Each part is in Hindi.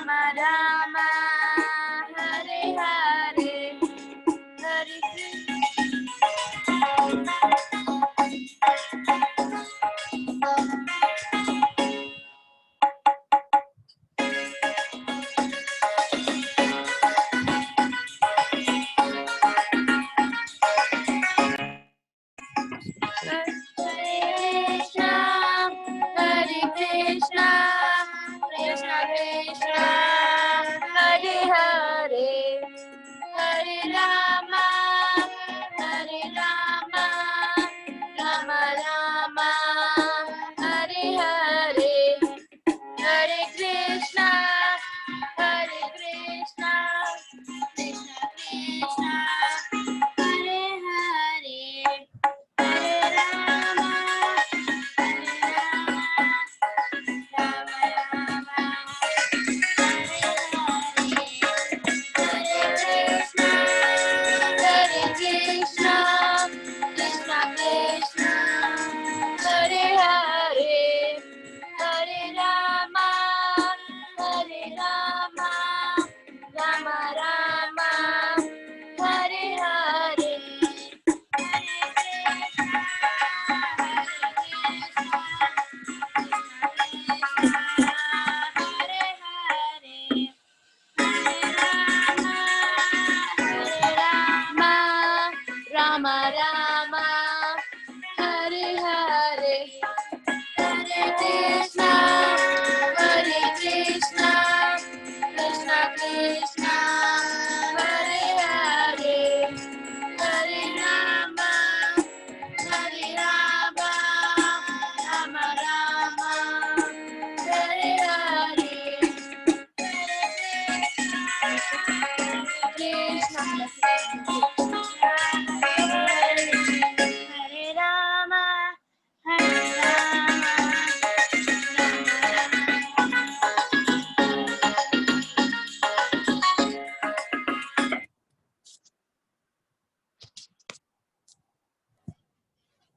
राम राम हरे हरे हरे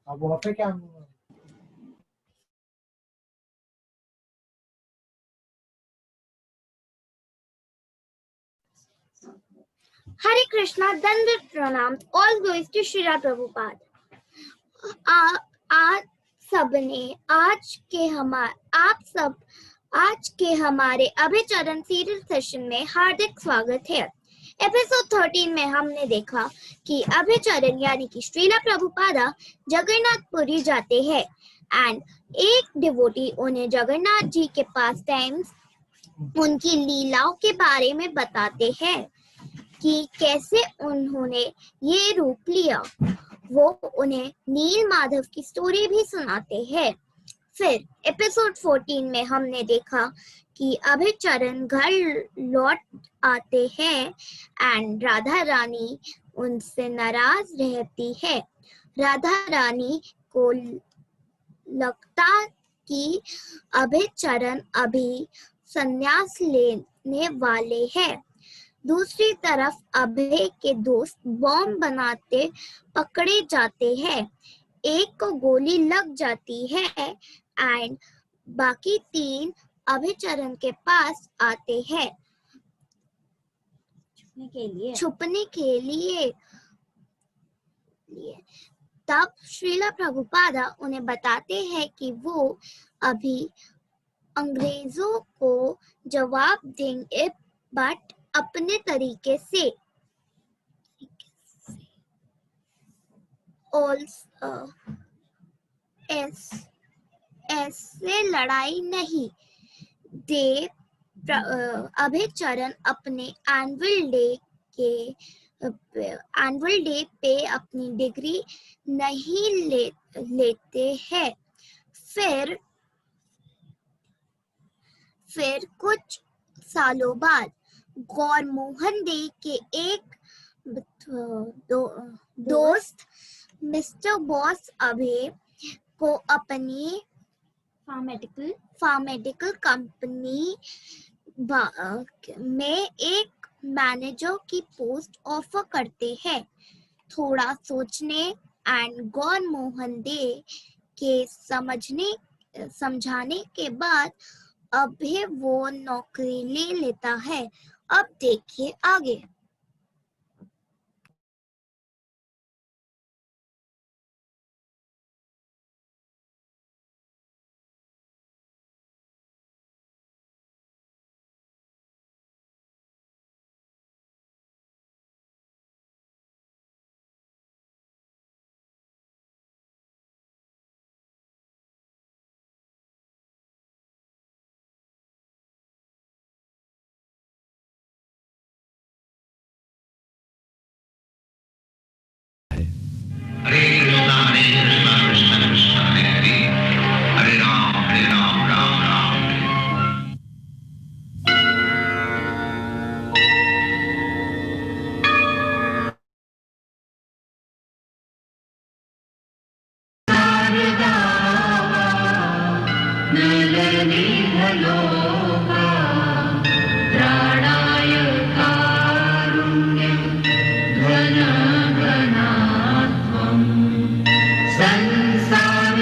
अब वहाँ पे क्या Hare Krishna, Dandavat Pranam, all glories to Srila Prabhupada. आप के हमारे अभिचरण सीरियल सेशन में हार्दिक स्वागत है। एपिसोड 13 में हमने देखा कि अभिचरण यानी कि श्रीला प्रभुपादा जगन्नाथपुरी जाते हैं एंड एक डिवोटी उन्हें जगन्नाथ जी के पास टाइम्स उनकी लीलाओं के बारे में बताते हैं कि कैसे उन्होंने ये रूप लिया। वो उन्हें नील माधव की स्टोरी भी सुनाते हैं। फिर एपिसोड 14 में हमने देखा कि अभिचरण घर लौट आते हैं एंड राधा रानी उनसे नाराज रहती है। राधा रानी को लगता कि अभिचरण अभी संन्यास लेने वाले हैं। दूसरी तरफ अभय के दोस्त बॉम्ब बनाते पकड़े जाते हैं। एक को गोली लग जाती है एंड बाकी 3 अभिचरण के पास आते हैं छुपने के लिए। तब श्रीला प्रभुपादा उन्हें बताते हैं कि वो अभी अंग्रेजों को जवाब देंगे बट अपने तरीके से। ऐसे लड़ाई नहीं। अभिचरण अपने एनुअल डे पे अपनी डिग्री नहीं लेते हैं। फिर कुछ सालों बाद गौर मोहन दे के एक दोस्त मिस्टर बॉस अभय को अपनी फार्मेटिकल कंपनी में एक मैनेजर की पोस्ट ऑफर करते हैं। थोड़ा सोचने एंड गौर मोहन दे के समझाने के बाद अभी वो नौकरी ले लेता है। अब देखिए आगे। हरे कृष्णा कृष्णा कृष्णा हरे हरे, हरे राम राम राम हरे। प्राणाय कारुण्यं घन घनात्वं संसारदावा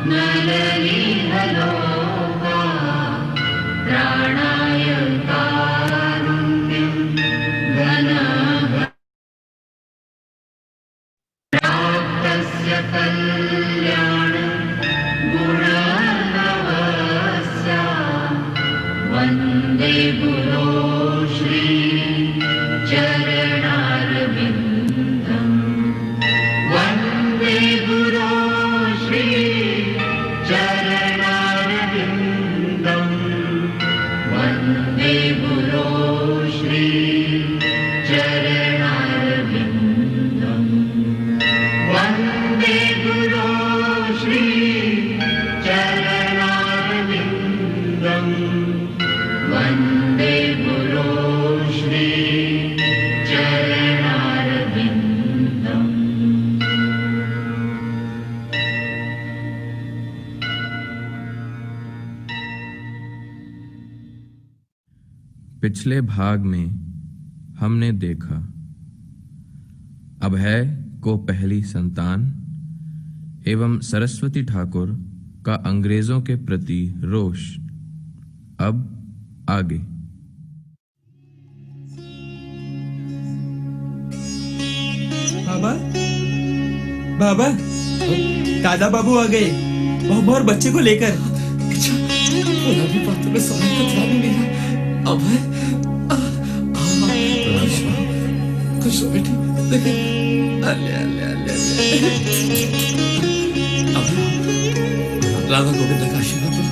नलनीहलोका प्राणाय कारुण्यं घन प्राप्तस्य कल्याणं गुणार्णवस्य वन्दे गुरो श्री चरणारविन्दं वन्दे गुरो श्री चरणारविन्दं वन्दे गुरो श्री चरणारविन्दं वन्दे गुरो श्री चरणारविन्दं वन्दे गुरो श्री चरणारविन्दम्। पिछले भाग में हमने देखा अभय को पहली संतान एवं सरस्वती ठाकुर का अंग्रेजों के प्रति रोष। अब आगे। बाबा बाबा दादा बाबू आ गए बहू और बच्चे को लेकर। भी बातों में समय का ध्यान ही नहीं है। अब है खुश हो बेटी। अले अले अले अब राधा गोविंद का आशीर्वाद लो।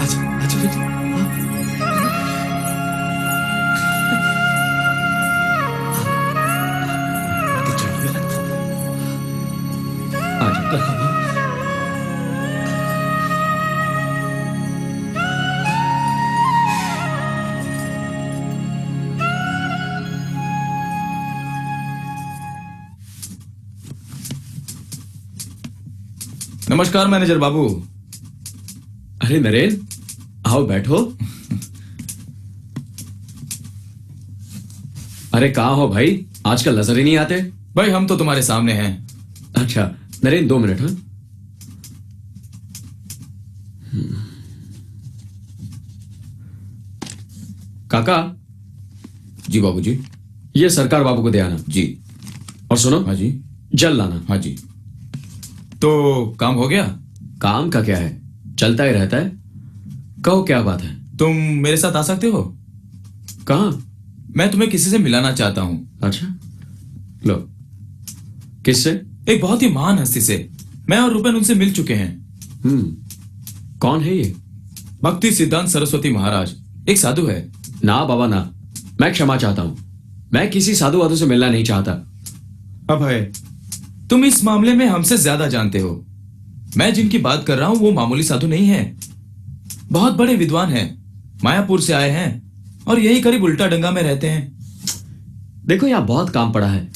अच्छा अच्छा बेटी। आज तक नमस्कार मैनेजर बाबू। अरे नरेन आओ बैठो। अरे कहाँ हो भाई, आजकल नजर ही नहीं आते। भाई हम तो तुम्हारे सामने हैं। अच्छा नरेन 2 मिनट। हाँ काका। जी बाबूजी। ये सरकार बाबू को दे आना जी। और सुनो। हाँ जी। जल लाना। हाँ जी। तो काम हो गया? काम का क्या है, चलता ही रहता है। कहो क्या बात है? तुम मेरे साथ आ सकते हो? कहाँ? मैं तुम्हें किसी से मिलाना चाहता हूँ। अच्छा लो। किससे? एक बहुत ही महान हस्ती से। मैं और रूपेन उनसे मिल चुके हैं। कौन है ये? भक्ति सिद्धांत सरस्वती महाराज, एक साधु है। ना बाबा ना, मैं क्षमा चाहता हूं। मैं किसी साधु वाधु से मिलना नहीं चाहता। अभय, तुम इस मामले में हमसे ज्यादा जानते हो। मैं जिनकी बात कर रहा हूं वो मामूली साधु नहीं है, बहुत बड़े विद्वान हैं। मायापुर से आए हैं और यही करीब उल्टा डंगा में रहते हैं। देखो यहाँ बहुत काम पड़ा है,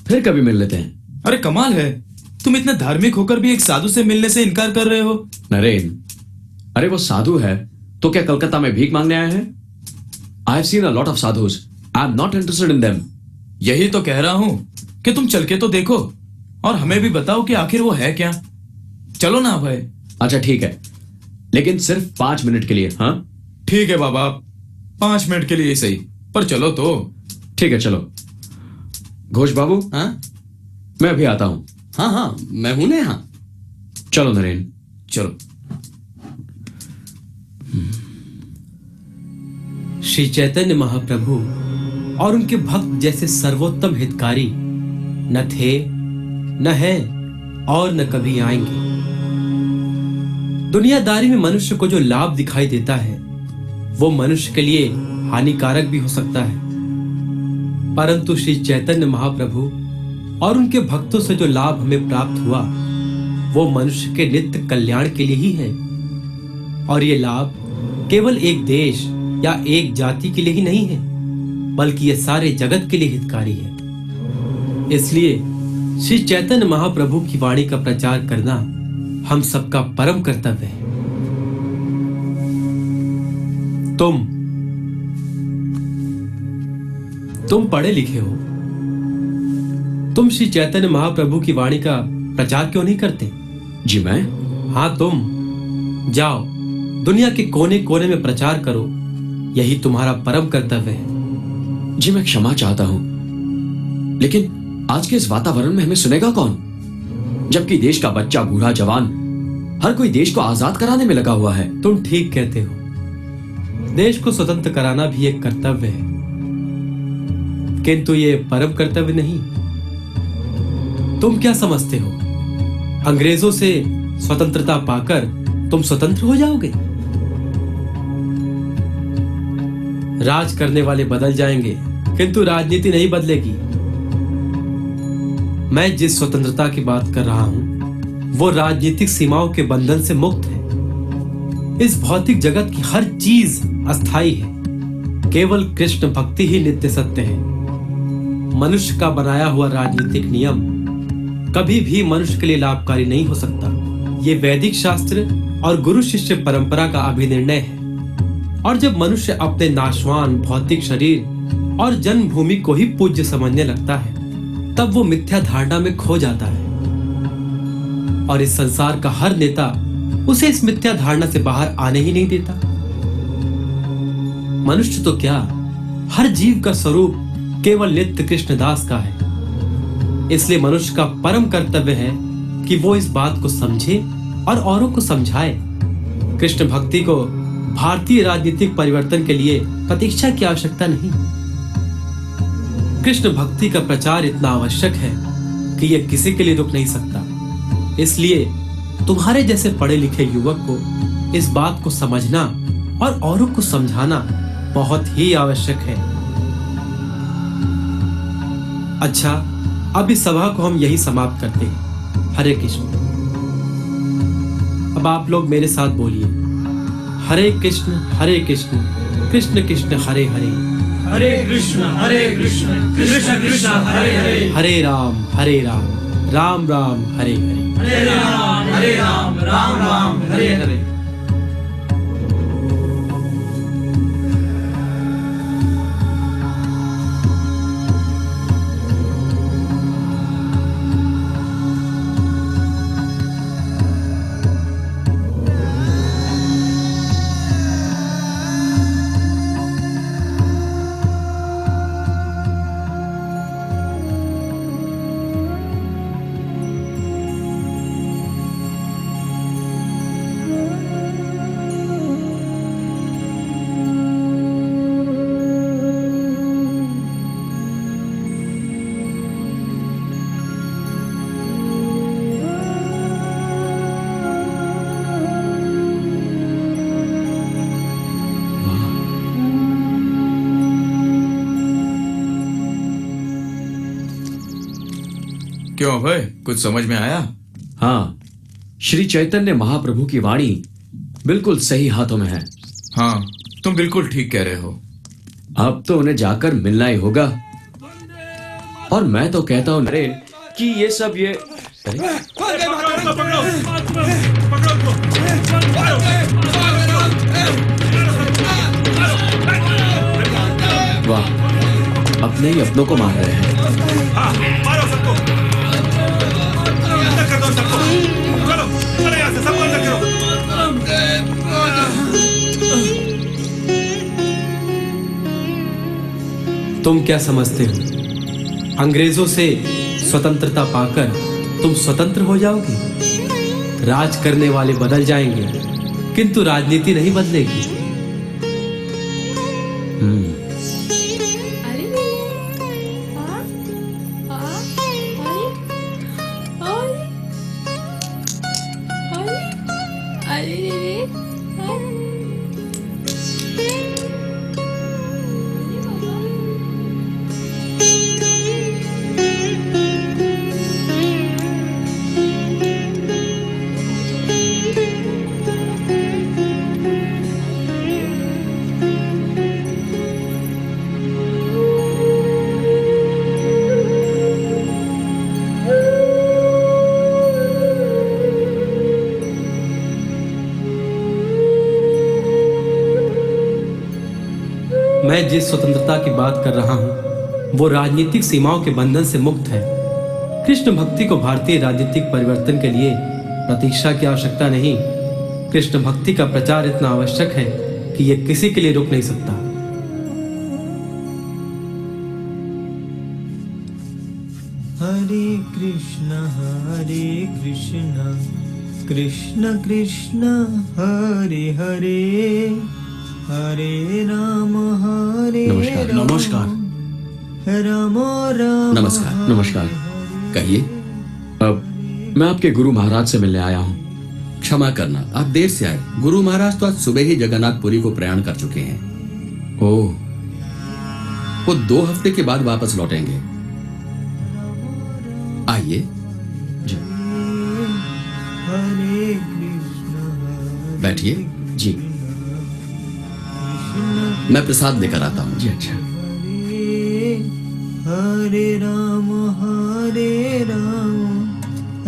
फिर कभी मिल लेते हैं। अरे कमाल है, तुम इतने धार्मिक होकर भी एक साधु से मिलने से इनकार कर रहे हो। नरेन, अरे वो साधु है तो क्या कलकत्ता में भीख मांगने आए हैं? I have seen a lot of sadhus, I am not interested in them. यही तो कह रहा हूं कि तुम चल के तो देखो और हमें भी बताओ कि आखिर वो है क्या। चलो ना भाई। अच्छा ठीक है, लेकिन सिर्फ 5 मिनट के लिए। हाँ ठीक है बाबा, 5 मिनट के लिए सही, पर चलो तो। ठीक है चलो। घोष बाबू, हाँ मैं अभी आता हूं। हाँ हाँ, मैं हूं ना यहाँ। चलो नरेन। चलो। श्री चैतन्य महाप्रभु और उनके भक्त जैसे सर्वोत्तम हितकारी न थे, न है और न कभी आएंगे। दुनियादारी में मनुष्य को जो लाभ दिखाई देता है वो मनुष्य के लिए हानिकारक भी हो सकता है, परंतु श्री चैतन्य महाप्रभु और उनके भक्तों से जो लाभ हमें प्राप्त हुआ वो मनुष्य के नित्य कल्याण के लिए ही है। और ये लाभ केवल एक देश या एक जाति के लिए ही नहीं है, बल्कि ये सारे जगत के लिए हितकारी है। इसलिए श्री चैतन्य महाप्रभु की वाणी का प्रचार करना हम सबका परम कर्तव्य है। तुम पढ़े लिखे हो, तुम श्री चैतन्य महाप्रभु की वाणी का प्रचार क्यों नहीं करते? जी मैं? हाँ तुम जाओ, दुनिया के कोने कोने में प्रचार करो, यही तुम्हारा परम कर्तव्य है। जी मैं क्षमा चाहता हूं, लेकिन आज के इस वातावरण में हमें सुनेगा कौन? जबकि देश का बच्चा, बूढ़ा, जवान, हर कोई देश को आजाद कराने में लगा हुआ है। तुम ठीक कहते हो, देश को स्वतंत्र कराना भी एक कर्तव्य है, किंतु ये परम कर्तव्य नहीं। तुम क्या समझते हो, अंग्रेजों से स्वतंत्रता पाकर तुम स्वतंत्र हो जाओगे? राज करने वाले बदल जाएंगे, किंतु राजनीति नहीं बदलेगी। मैं जिस स्वतंत्रता की बात कर रहा हूं वो राजनीतिक सीमाओं के बंधन से मुक्त है। इस भौतिक जगत की हर चीज अस्थायी है, केवल कृष्ण भक्ति ही नित्य सत्य है। मनुष्य का बनाया हुआ राजनीतिक नियम कभी भी मनुष्य के लिए लाभकारी नहीं हो सकता। ये वैदिक शास्त्र और गुरु शिष्य परंपरा का अभिनिर्णय है। और जब मनुष्य अपने नाशवान भौतिक शरीर और जन्मभूमि को ही पूज्य समझने लगता है, तब वो मिथ्या धारणा में खो जाता है। और इस संसार का हर नेता उसे इस मिथ्या धारणा से बाहर आने ही नहीं देता। मनुष्य तो क्या, हर जीव का स्वरूप केवल नित्य कृष्णदास का है। इसलिए मनुष्य का परम कर्तव्य है कि वो इस बात को समझे और औरों को समझाए। कृष्ण भक्ति को भारतीय राजनीतिक परिवर्तन के लिए प्रतीक्षा की आवश्यकता नहीं। कृष्ण भक्ति का प्रचार इतना आवश्यक है कि यह किसी के लिए रुक नहीं सकता। इसलिए तुम्हारे जैसे पढ़े लिखे युवक को इस बात को समझना और औरों को समझाना बहुत ही आवश्यक है। अच्छा, अब इस सभा को हम यही समाप्त करते हैं। हरे कृष्ण। अब आप लोग मेरे साथ बोलिए, हरे कृष्ण कृष्ण कृष्ण हरे हरे, हरे कृष्ण कृष्ण कृष्ण हरे हरे, हरे राम राम राम हरे हरे, हरे राम राम हरे हरे। क्यों भाई, कुछ समझ में आया? हाँ, श्री चैतन्य महाप्रभु की वाणी बिल्कुल सही हाथों में है। हाँ, तुम बिल्कुल ठीक कह रहे हो। अब तो उन्हें जाकर मिलना ही होगा। और मैं तो कहता हूँ नरेन कि ये सब ये वाह, अपने ही अपनों को मार रहे हैं। मारो सबको, अंदर कर दो सबको। चलो चलो यहाँ से, सबको अंदर करो। तुम क्या समझते हो, अंग्रेजों से स्वतंत्रता पाकर तुम स्वतंत्र हो जाओगे? राज करने वाले बदल जाएंगे, किंतु राजनीति नहीं बदलेगी। अरे मैं जिस स्वतंत्रता की बात कर रहा हूं वो राजनीतिक सीमाओं के बंधन से मुक्त है। कृष्ण भक्ति को भारतीय राजनीतिक परिवर्तन के लिए प्रतीक्षा की आवश्यकता नहीं। कृष्ण भक्ति का प्रचार इतना आवश्यक है कि यह किसी के लिए रुक नहीं सकता। हरे कृष्ण कृष्ण कृष्ण हरे हरे हरे राम नमस्कार नमस्कार राम राम नमस्कार नमस्कार। कहिए। अब मैं आपके गुरु महाराज से मिलने आया हूँ। क्षमा करना, आप देर से आए। गुरु महाराज तो आज सुबह ही जगन्नाथपुरी को प्रयाण कर चुके हैं। ओह, वो 2 हफ्ते के बाद वापस लौटेंगे। आइए। हरे कृष्ण बैठिए। जी मैं प्रसाद लेकर आता हूँ। जी अच्छा। हरे राम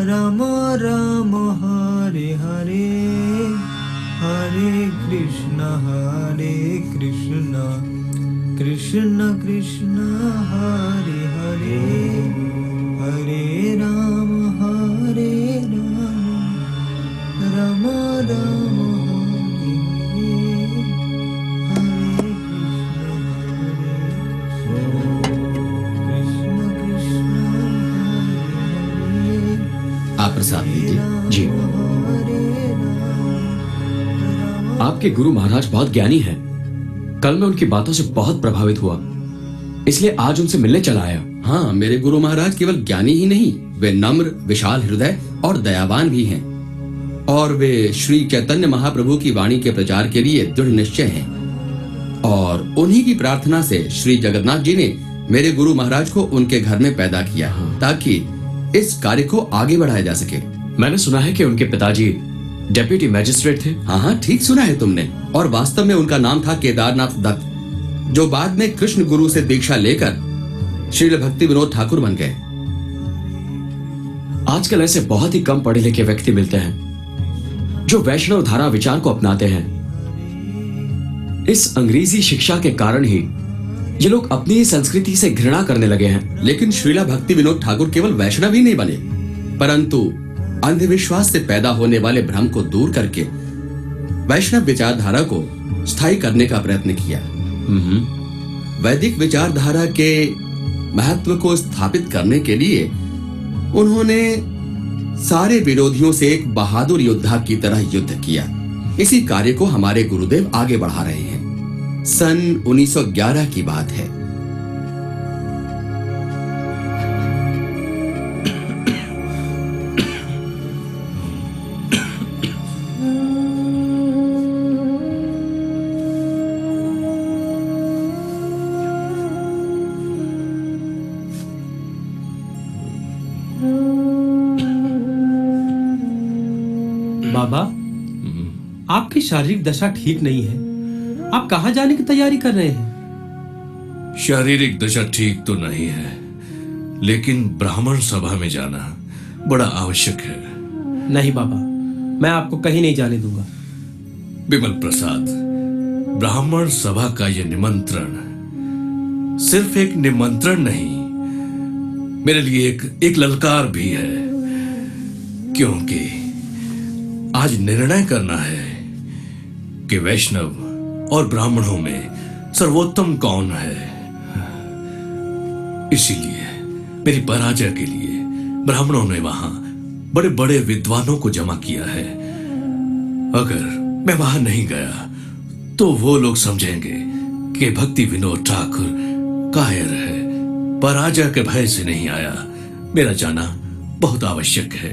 राम राम हरे हरे हरे कृष्ण कृष्ण कृष्ण हरे हरे हरे राम राम राम आप प्रसाद लीजिए। जी। आपके गुरु महाराज बहुत ज्ञानी हैं। कल मैं उनकी बातों से बहुत प्रभावित हुआ, इसलिए आज उनसे मिलने चला आया। हाँ, मेरे गुरु महाराज केवल ज्ञानी ही नहीं, वे नम्र, विशाल हृदय और दयावान भी हैं। और वे श्री चैतन्य महाप्रभु की वाणी के प्रचार के लिए दृढ़ निश्चय हैं। और उन्हीं की प्रार्थना से श्री जगन्नाथ जी ने मेरे गुरु महाराज को उनके घर में पैदा किया, ताकि इस कार्य को आगे बढ़ाया जा सके। मैंने सुना है कि उनके पिताजी डेप्यूटी मैजिस्ट्रेट थे। हाँ हाँ, ठीक सुना है तुमने। और वास्तव में उनका नाम था केदारनाथ दत्त, जो बाद में कृष्ण गुरु से दीक्षा लेकर श्रील भक्ति विनोद ठाकुर बन गए। आजकल ऐसे बहुत ही कम पढ़े लिखे व्यक्ति मिलते हैं जो वैष्णव धारा विचार को अपनाते हैं। इस अंग्रेजी शिक्षा के कारण ही ये लोग अपनी ही संस्कृति से घृणा करने लगे हैं। लेकिन श्रीला भक्ति विनोद ठाकुर केवल वैष्णव ही नहीं बने, परंतु अंधविश्वास से पैदा होने वाले भ्रम को दूर करके वैष्णव विचारधारा को स्थायी करने का प्रयत्न किया। वैदिक विचारधारा के महत्व को स्थापित करने के लिए उन्होंने सारे विरोधियों से एक बहादुर योद्धा की तरह युद्ध किया। इसी कार्य को हमारे गुरुदेव आगे बढ़ा रहे हैं। सन 1911 की बात है। बाबा, आपकी शारीरिक दशा ठीक नहीं है। आप कहाँ जाने की तैयारी कर रहे हैं? शारीरिक दशा ठीक तो नहीं है, लेकिन ब्राह्मण सभा में जाना बड़ा आवश्यक है। नहीं बाबा, मैं आपको कहीं नहीं जाने दूंगा। बिमल प्रसाद, ब्राह्मण सभा का यह निमंत्रण सिर्फ एक निमंत्रण नहीं, मेरे लिए एक ललकार भी है, क्योंकि आज निर्णय करना है कि वैष्णव और ब्राह्मणों में सर्वोत्तम कौन है। इसीलिए मेरी पराजय के लिए ब्राह्मणों ने वहां बड़े बड़े विद्वानों को जमा किया है। अगर मैं वहां नहीं गया तो वो लोग समझेंगे कि भक्ति विनोद ठाकुर कायर है, पराजय के भय से नहीं आया। मेरा जाना बहुत आवश्यक है।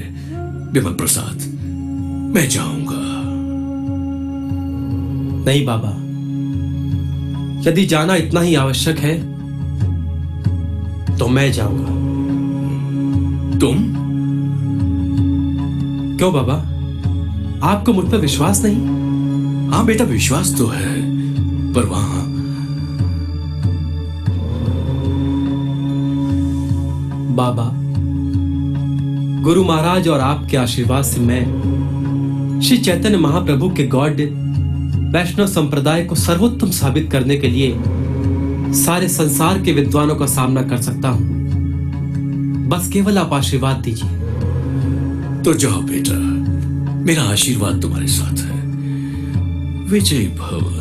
विमल प्रसाद, मैं जाऊंगा। नहीं बाबा, यदि जाना इतना ही आवश्यक है तो मैं जाऊंगा। तुम? क्यों बाबा, आपको मुझ पर विश्वास नहीं? हाँ बेटा, विश्वास तो है, पर वहां बाबा, गुरु महाराज और आपके आशीर्वाद से मैं श्री चैतन्य महाप्रभु के गॉड वैष्णव संप्रदाय को सर्वोत्तम साबित करने के लिए सारे संसार के विद्वानों का सामना कर सकता हूं। बस केवल आप आशीर्वाद दीजिए। तो जाओ बेटा, मेरा आशीर्वाद तुम्हारे साथ है। विजय भव।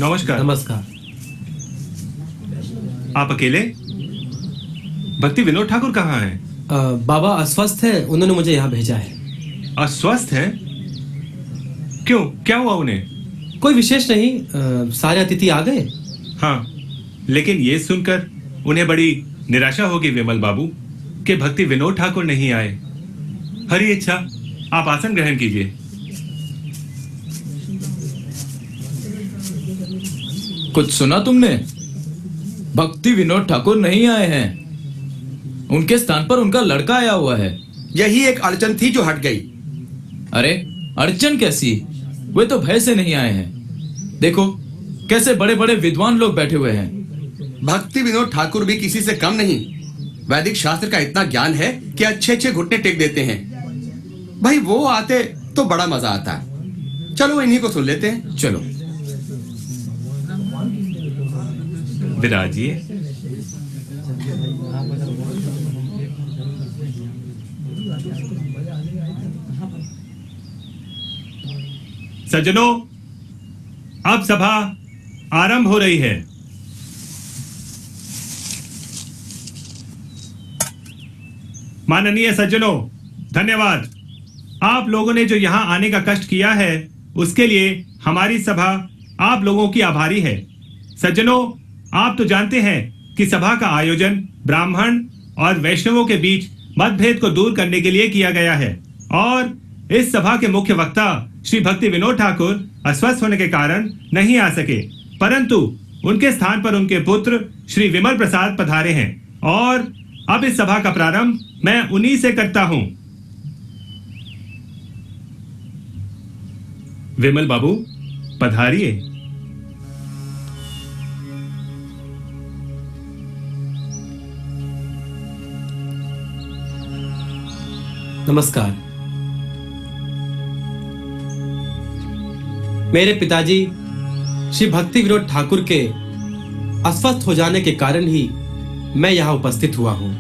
नमस्कार। नमस्कार। आप अकेले? भक्ति विनोद ठाकुर कहाँ हैं? बाबा अस्वस्थ है, उन्होंने मुझे यहाँ भेजा है। अस्वस्थ है? क्यों, क्या हुआ उन्हें? कोई विशेष नहीं, सारे अतिथि आ गए। हाँ, लेकिन ये सुनकर उन्हें बड़ी निराशा होगी विमल बाबू कि भक्ति विनोद ठाकुर नहीं आए। हरी इच्छा, आप आसन ग्रहण कीजिए। कुछ सुना तुमने? भक्ति विनोद ठाकुर नहीं आए हैं, उनके स्थान पर उनका लड़का आया हुआ है। यही एक अड़चन थी जो हट गई। अरे अड़चन कैसी, वे तो भय से नहीं आए हैं। देखो कैसे बड़े बड़े विद्वान लोग बैठे हुए हैं। भक्ति विनोद ठाकुर भी किसी से कम नहीं। वैदिक शास्त्र का इतना ज्ञान है कि अच्छे अच्छे घुटने टेक देते हैं। भाई वो आते तो बड़ा मजा आता। चलो इन्हीं को सुन लेते हैं। चलो विराजिए। सज्जनों, अब सभा आरंभ हो रही है। माननीय सज्जनों, धन्यवाद। आप लोगों ने जो यहां आने का कष्ट किया है उसके लिए हमारी सभा आप लोगों की आभारी है। सज्जनों, आप तो जानते हैं कि सभा का आयोजन ब्राह्मण और वैष्णवों के बीच मतभेद को दूर करने के लिए किया गया है और इस सभा के मुख्य वक्ता श्री भक्ति विनोद ठाकुर अस्वस्थ होने के कारण नहीं आ सके, परंतु उनके स्थान पर उनके पुत्र श्री विमल प्रसाद पधारे हैं और अब इस सभा का प्रारंभ मैं उन्हीं से करता हूं। विमल बाबू पधारिए। नमस्कार। मेरे पिताजी श्री भक्ति विनोद ठाकुर के अस्वस्थ हो जाने के कारण ही मैं यहां उपस्थित हुआ हूं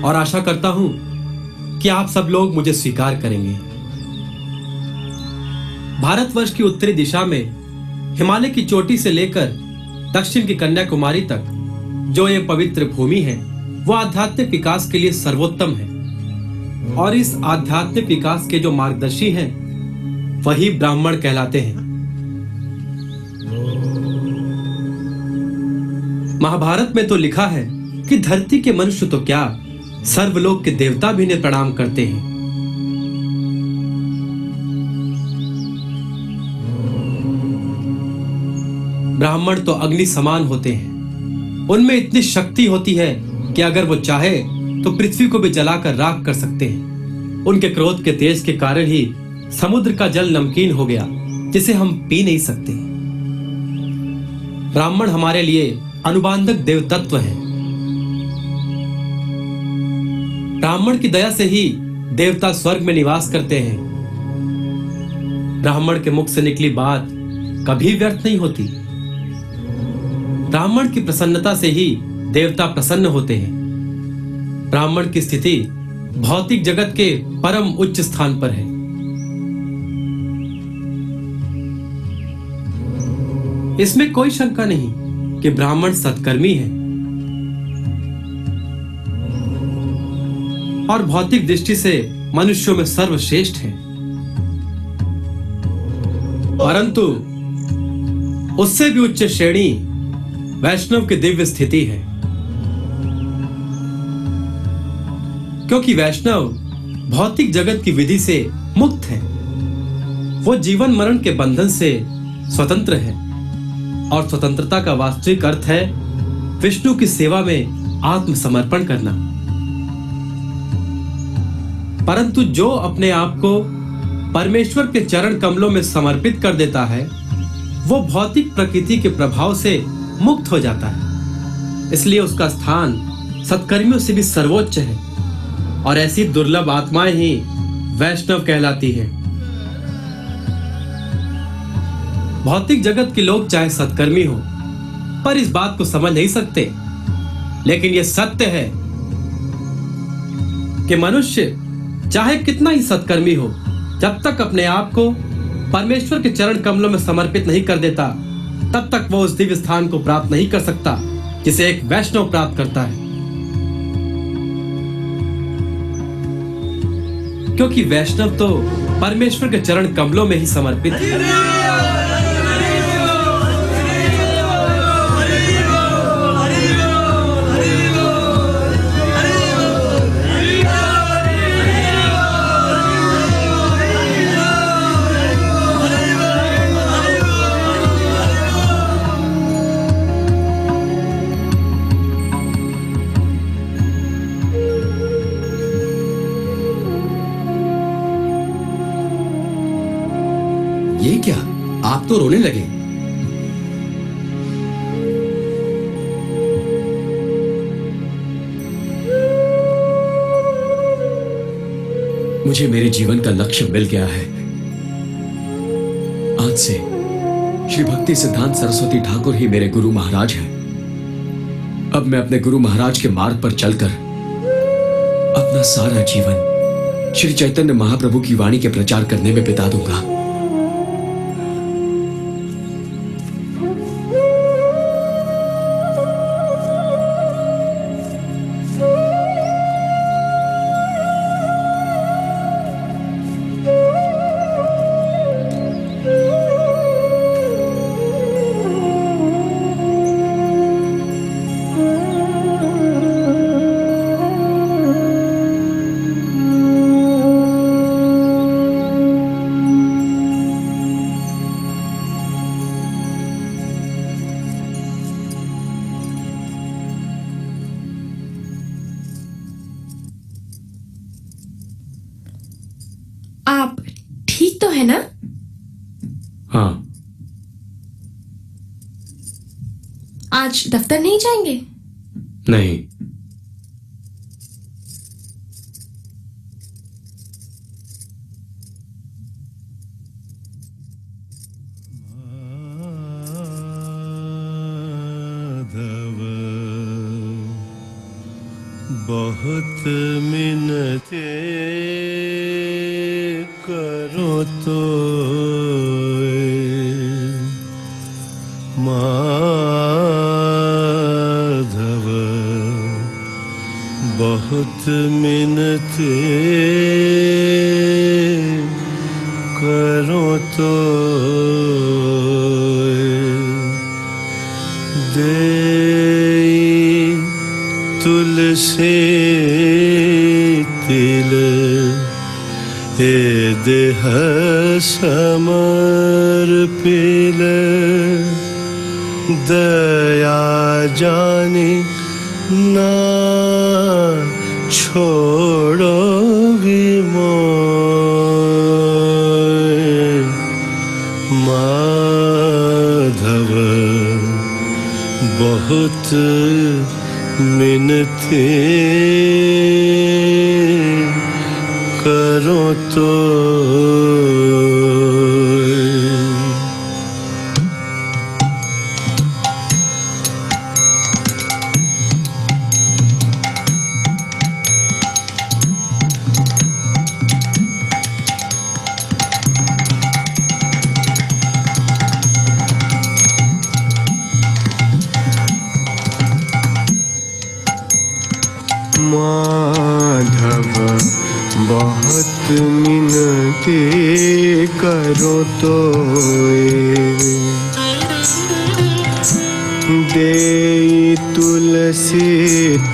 और आशा करता हूं कि आप सब लोग मुझे स्वीकार करेंगे। भारतवर्ष की उत्तरी दिशा में हिमालय की चोटी से लेकर दक्षिण की कन्याकुमारी तक जो ये पवित्र भूमि है वो आध्यात्मिक विकास के लिए सर्वोत्तम है और इस आध्यात्मिक विकास के जो मार्गदर्शी हैं वही ब्राह्मण कहलाते हैं। महाभारत में तो लिखा है कि धरती के मनुष्य तो क्या, सर्वलोक के देवता भी इन्हें प्रणाम करते हैं। ब्राह्मण तो अग्नि समान होते हैं। उनमें इतनी शक्ति होती है कि अगर वो चाहे तो पृथ्वी को भी जलाकर राख कर सकते हैं। उनके क्रोध के तेज के कारण ही समुद्र का जल नमकीन हो गया, जिसे हम पी नहीं सकते। ब्राह्मण हमारे लिए अनुबांधक देवतत्व है। ब्राह्मण की दया से ही देवता स्वर्ग में निवास करते हैं। ब्राह्मण के मुख से निकली बात कभी व्यर्थ नहीं होती। ब्राह्मण की प्रसन्नता से ही देवता प्रसन्न होते हैं। ब्राह्मण की स्थिति भौतिक जगत के परम उच्च स्थान पर है। इसमें कोई शंका नहीं कि ब्राह्मण सत्कर्मी है और भौतिक दृष्टि से मनुष्यों में सर्वश्रेष्ठ है। परंतु उससे भी उच्च श्रेणी वैष्णव की दिव्य स्थिति है, क्योंकि वैष्णव भौतिक जगत की विधि से मुक्त है। वो जीवन मरण के बंधन से स्वतंत्र है और स्वतंत्रता का वास्तविक अर्थ है विष्णु की सेवा में आत्मसमर्पण करना। परंतु जो अपने आप को परमेश्वर के चरण कमलों में समर्पित कर देता है, वो भौतिक प्रकृति के प्रभाव से मुक्त हो जाता है। इसलिए उसका स्थान सत्कर्मियों से भी सर्वोच्च है और ऐसी दुर्लभ आत्माएं ही वैष्णव कहलाती है। भौतिक जगत के लोग चाहे सत्कर्मी हो, पर इस बात को समझ नहीं सकते। लेकिन यह सत्य है कि मनुष्य चाहे कितना ही सत्कर्मी हो, जब तक अपने आप को परमेश्वर के चरण कमलों में समर्पित नहीं कर देता, तब तक वो उस दिव्य स्थान को प्राप्त नहीं कर सकता जिसे एक वैष्णव प्राप्त करता है। क्योंकि वैष्णव तो परमेश्वर के चरण कमलों में ही समर्पित है। ये क्या, आप तो रोने लगे। मुझे मेरे जीवन का लक्ष्य मिल गया है। आज से श्री भक्ति सिद्धांत सरस्वती ठाकुर ही मेरे गुरु महाराज हैं। अब मैं अपने गुरु महाराज के मार्ग पर चलकर अपना सारा जीवन श्री चैतन्य महाप्रभु की वाणी के प्रचार करने में बिता दूंगा। आप ठीक तो है ना? हाँ। आज दफ्तर नहीं जाएंगे? नहीं। बहुत मिन्नते करो तो माधव, बहुत मिन्नते करो तो दे तुलसी तिल ए देह समर्पिल दया जानी ना छोड़ो मोय माधव बहुत मिनती करो तो माधव बहुत मिनती करो तो दे तुलसी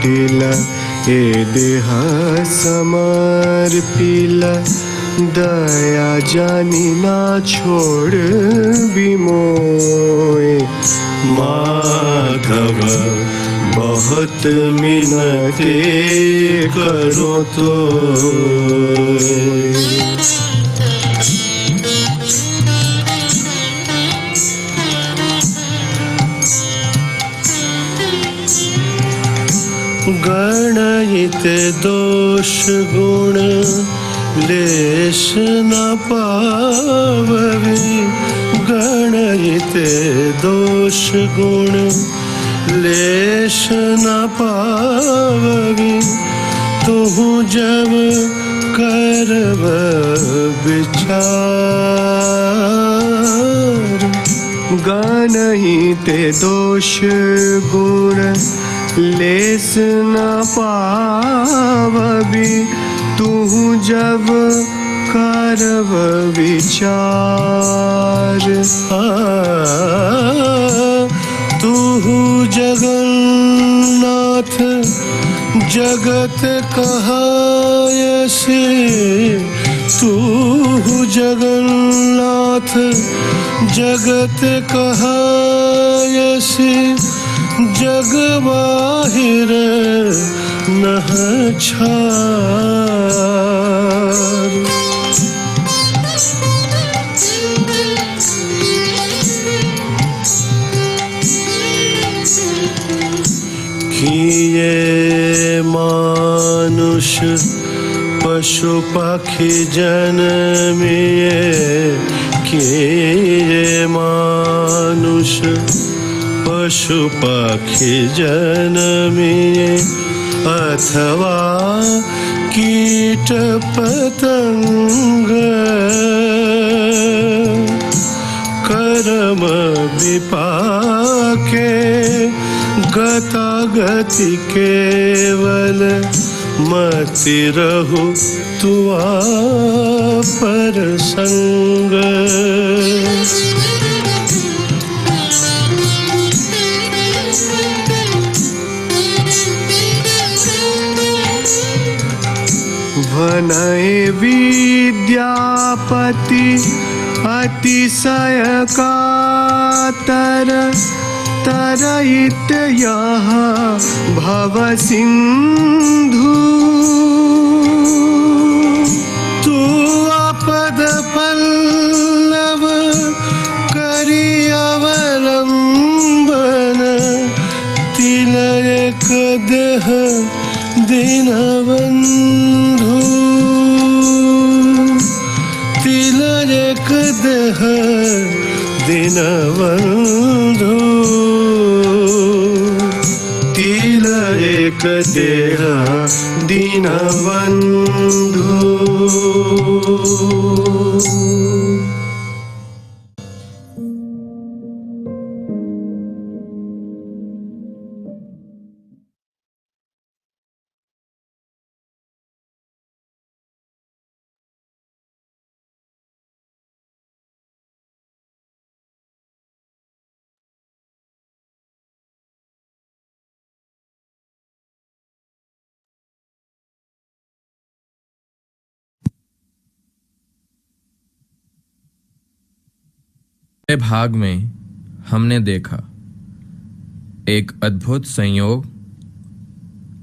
तिला ए देह समर्पिला दया जानी ना छोड़ बिमोय माधव बहुत मिनती करो तो गणहित दोष गुण लेश न पाववी गणहित दोष गुण लेश न पाववी तुहु जब करब विचार गणहित दोष गुण लेस न पावबी तुहु जब करब विचार तुहु जगन्नाथ जगत कहायसे तुहु जगन्नाथ जगत कहायसे जग बाहिर नह छार किए मानुष पशु पक्षी जन्मिए किए मानुष पशु पक्षी जन्मिए अथवा कीट पतंग कर्म विपाके गतागति केवल मति रहु तुआ पर संग भनय विद्यापति अतिशय कातर तरहित यहाँ भव सिंधु तू आपद पल्लव करी अवलंबन तिलक देह दीनबंधु तिलक देह दीनबंधु तिलक देह दीनबंधु। पिछले भाग में हमने देखा एक अद्भुत संयोग,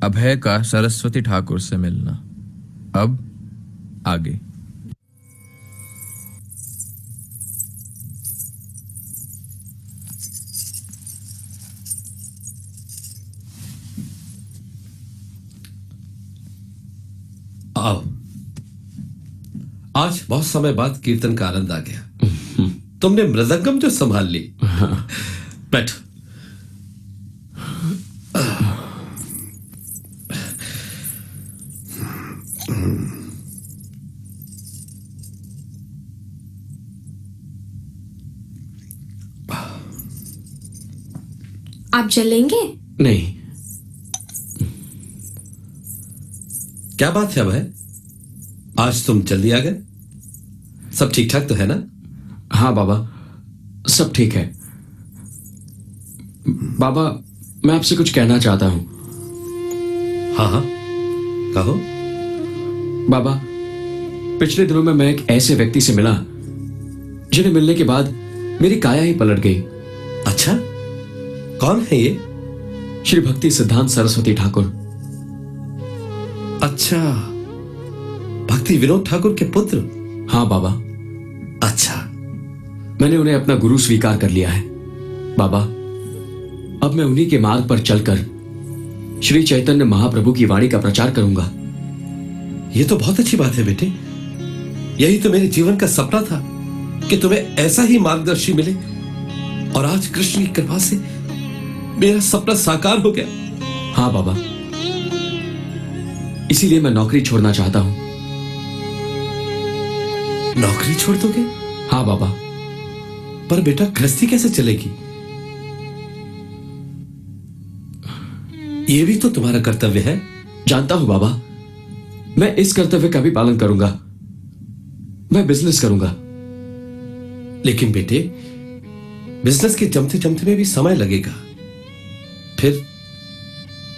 अभय का सरस्वती ठाकुर से मिलना। अब आगे। आओ, आज बहुत समय बाद कीर्तन का आनंद आ गया। तुमने मृदंगम जो संभाल ली। बैठो। आप चलेंगे? नहीं। क्या बात है भाई, आज तुम जल्दी आ गए? सब ठीक ठाक तो है ना? हाँ बाबा, सब ठीक है। बाबा, मैं आपसे कुछ कहना चाहता हूं। हाँ हाँ, कहो। बाबा, पिछले दिनों में मैं एक ऐसे व्यक्ति से मिला जिन्हें मिलने के बाद मेरी काया ही पलट गई। अच्छा, कौन है ये? श्री भक्ति सिद्धांत सरस्वती ठाकुर। अच्छा, भक्ति विनोद ठाकुर के पुत्र? हाँ बाबा। अच्छा, मैंने उन्हें अपना गुरु स्वीकार कर लिया है। बाबा, अब मैं उन्हीं के मार्ग पर चलकर श्री चैतन्य महाप्रभु की वाणी का प्रचार करूंगा। यह तो बहुत अच्छी बात है बेटे। यही तो मेरे जीवन का सपना था कि तुम्हें ऐसा ही मार्गदर्शी मिले, और आज कृष्ण की कृपा से मेरा सपना साकार हो गया। हाँ बाबा, इसीलिए मैं नौकरी छोड़ना चाहता हूं। नौकरी छोड़ दोगे? हाँ बाबा। पर बेटा, गृहस्थी कैसे चलेगी? यह भी तो तुम्हारा कर्तव्य है। जानता हूं बाबा, मैं इस कर्तव्य का भी पालन करूंगा। मैं बिजनेस करूंगा। लेकिन बेटे, बिजनेस के जमते जमते में भी समय लगेगा, फिर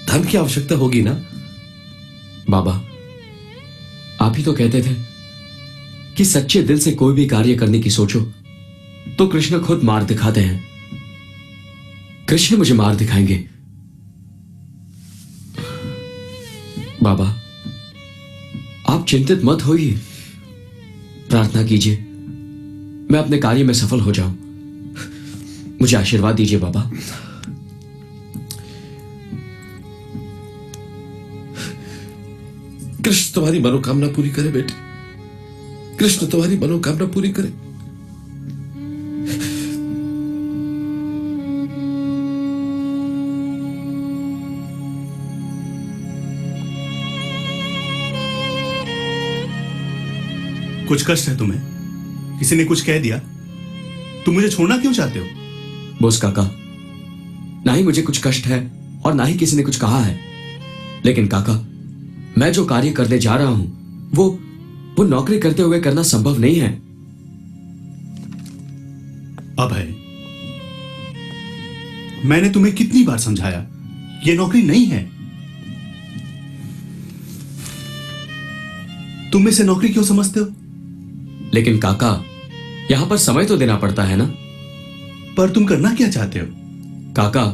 धन की आवश्यकता होगी ना? बाबा, आप ही तो कहते थे कि सच्चे दिल से कोई भी कार्य करने की सोचो तो कृष्ण खुद मार्ग दिखाते हैं। कृष्ण मुझे मार्ग दिखाएंगे। बाबा, आप चिंतित मत होइए, प्रार्थना कीजिए मैं अपने कार्य में सफल हो जाऊं। मुझे आशीर्वाद दीजिए बाबा। कृष्ण तुम्हारी मनोकामना पूरी करे बेटे, कृष्ण तुम्हारी मनोकामना पूरी करे। कुछ कष्ट है तुम्हें? किसी ने कुछ कह दिया? तुम मुझे छोड़ना क्यों चाहते हो? बोस काका, ना ही मुझे कुछ कष्ट है और ना ही किसी ने कुछ कहा है, लेकिन काका, मैं जो कार्य करने जा रहा हूं वो नौकरी करते हुए करना संभव नहीं है। अब है, मैंने तुम्हें कितनी बार समझाया, ये नौकरी नहीं है। तुम इसे नौकरी क्यों समझते हो? लेकिन काका, यहां पर समय तो देना पड़ता है ना। पर तुम करना क्या चाहते हो? काका,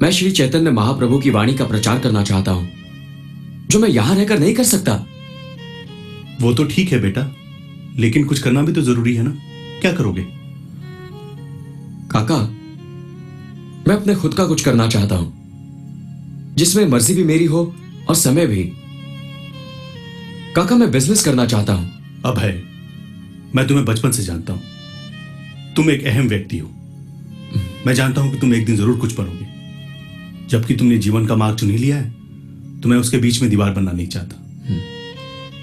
मैं श्री चैतन्य महाप्रभु की वाणी का प्रचार करना चाहता हूं, जो मैं यहां रहकर नहीं कर सकता। वो तो ठीक है बेटा, लेकिन कुछ करना भी तो जरूरी है ना। क्या करोगे? काका, मैं अपने खुद का कुछ करना चाहता हूं, जिसमें मर्जी भी मेरी हो और समय भी। काका, मैं बिजनेस करना चाहता हूं। अब है, मैं तुम्हें बचपन से जानता हूं। तुम एक अहम व्यक्ति हो। मैं जानता हूं कि तुम एक दिन जरूर कुछ बनोगे। जबकि तुमने जीवन का मार्ग चुन ही लिया है, तो मैं उसके बीच में दीवार बनना नहीं चाहता।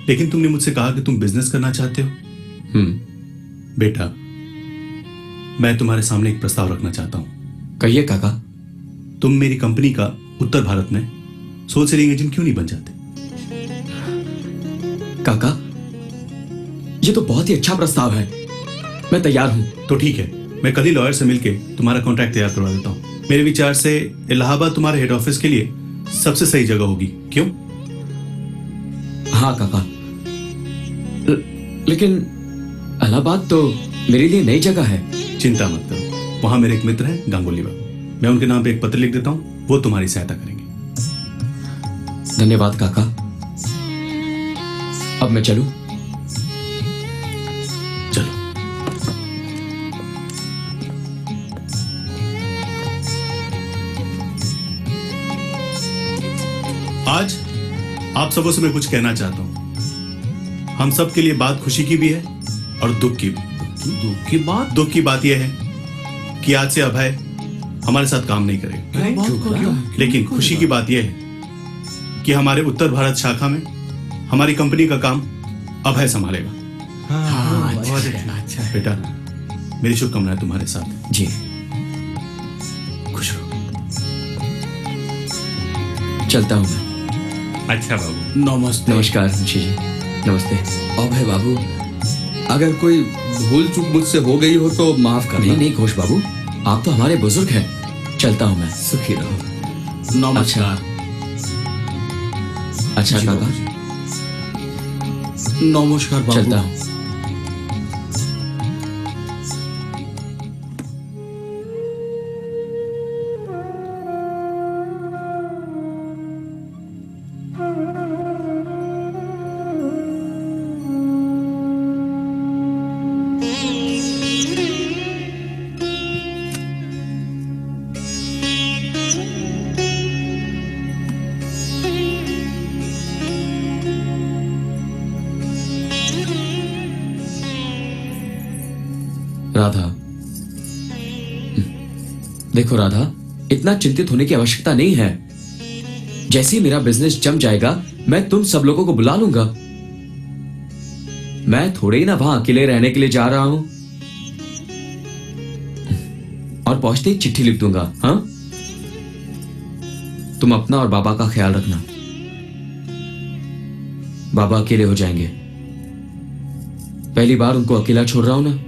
लेकिन तुमने मुझसे कहा कि तुम बिजनेस करना चाहते हो। बेटा, मैं तुम्हारे सामने एक प्रस्ताव रखना चाहता हूं। कहिए काका। तुम मेरी कंपनी का उत्तर भारत में सोल सेलिंग एजेंट क्यों नहीं बन जाते? काका, ये तो बहुत ही अच्छा प्रस्ताव है। मैं तैयार हूं। तो ठीक है, मैं कल ही लॉयर से मिलके तुम्हारा कॉन्ट्रैक्ट तैयार करवा देता हूं। मेरे विचार से इलाहाबाद तुम्हारे हेड ऑफिस के लिए सबसे सही जगह होगी। क्यों? हाँ काका, लेकिन इलाहाबाद तो मेरे लिए नई जगह है। चिंता मत करो, वहां मेरे एक मित्र हैं गांगुली बाबू, मैं उनके नाम पे एक पत्र लिख देता हूँ, वो तुम्हारी सहायता करेंगे। धन्यवाद काका। अब मैं चलूं? चलो। आज आप सबों से मैं कुछ कहना चाहता हूं। हम सब के लिए बात खुशी की भी है और दुख की भी। दुख की बात यह है कि आज से अभय हमारे साथ काम नहीं करेगा, लेकिन खुशी की बात यह है कि हमारे उत्तर भारत शाखा में हमारी कंपनी का काम अभय संभालेगा। अच्छा। बेटा, मेरी शुभकामनाएं तुम्हारे साथ। जी, खुश रहो। चलता हूं मैं। अच्छा बाबू। नमस्ते। नमस्कार मुंशी जी। नमस्ते। अभय बाबू, अगर कोई भूल चूक मुझसे हो गई हो तो माफ करना। नहीं घोष बाबू, आप तो हमारे बुजुर्ग हैं। चलता हूं मैं। सुखी रहो। नमस्कार। अच्छा काका, नमस्कार बाबू। चलता हूं। राधा, देखो राधा, इतना चिंतित होने की आवश्यकता नहीं है। जैसे ही मेरा बिजनेस जम जाएगा, मैं तुम सब लोगों को बुला लूंगा। मैं थोड़े ही ना वहां अकेले रहने के लिए जा रहा हूं। और पहुंचते ही चिट्ठी लिख दूंगा। हाँ, तुम अपना और बाबा का ख्याल रखना। बाबा अकेले हो जाएंगे। पहली बार उनको अकेला छोड़ रहा हूं ना।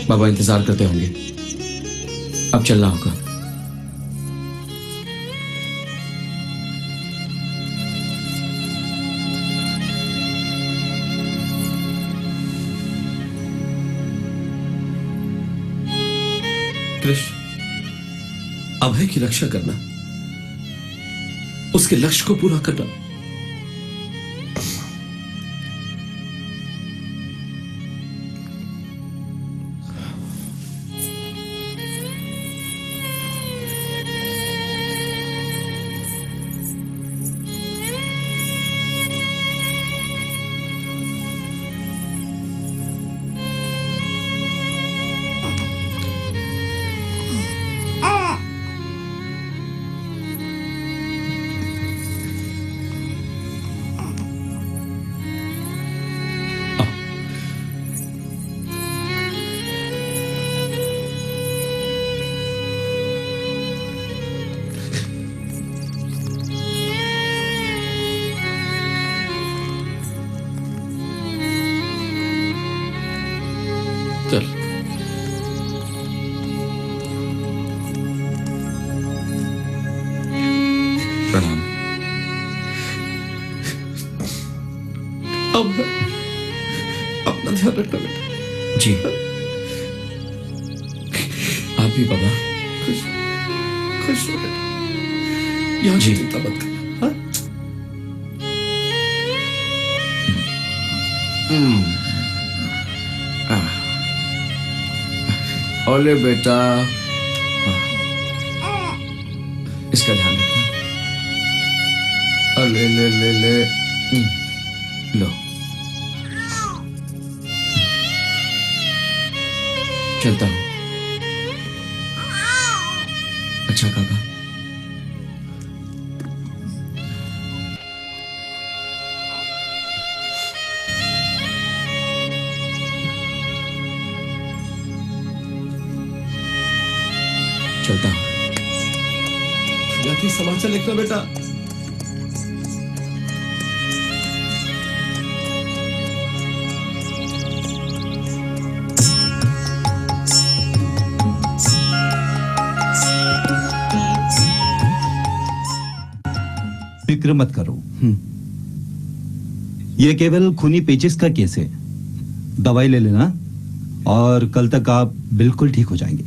बाबा इंतजार करते होंगे। अब चलना होगा। कृष्ण, अभय की रक्षा करना, उसके लक्ष्य को पूरा करना। चल। प्रणाम। अब अपना ध्यान रखना बेटा। जी। आप भी बाबा। खुश खुश हो बेटा। यहाँ की चिंता मत कर। ओले बेटा, इसका ध्यान रखना। ले ले ले ले लो। चलता हूं। अच्छा काका। चलता हूं। जाती समाचार लिखना बेटा। फिक्र मत करो। ये केवल खूनी पेचिस का केस है। दवाई ले लेना और कल तक आप बिल्कुल ठीक हो जाएंगे।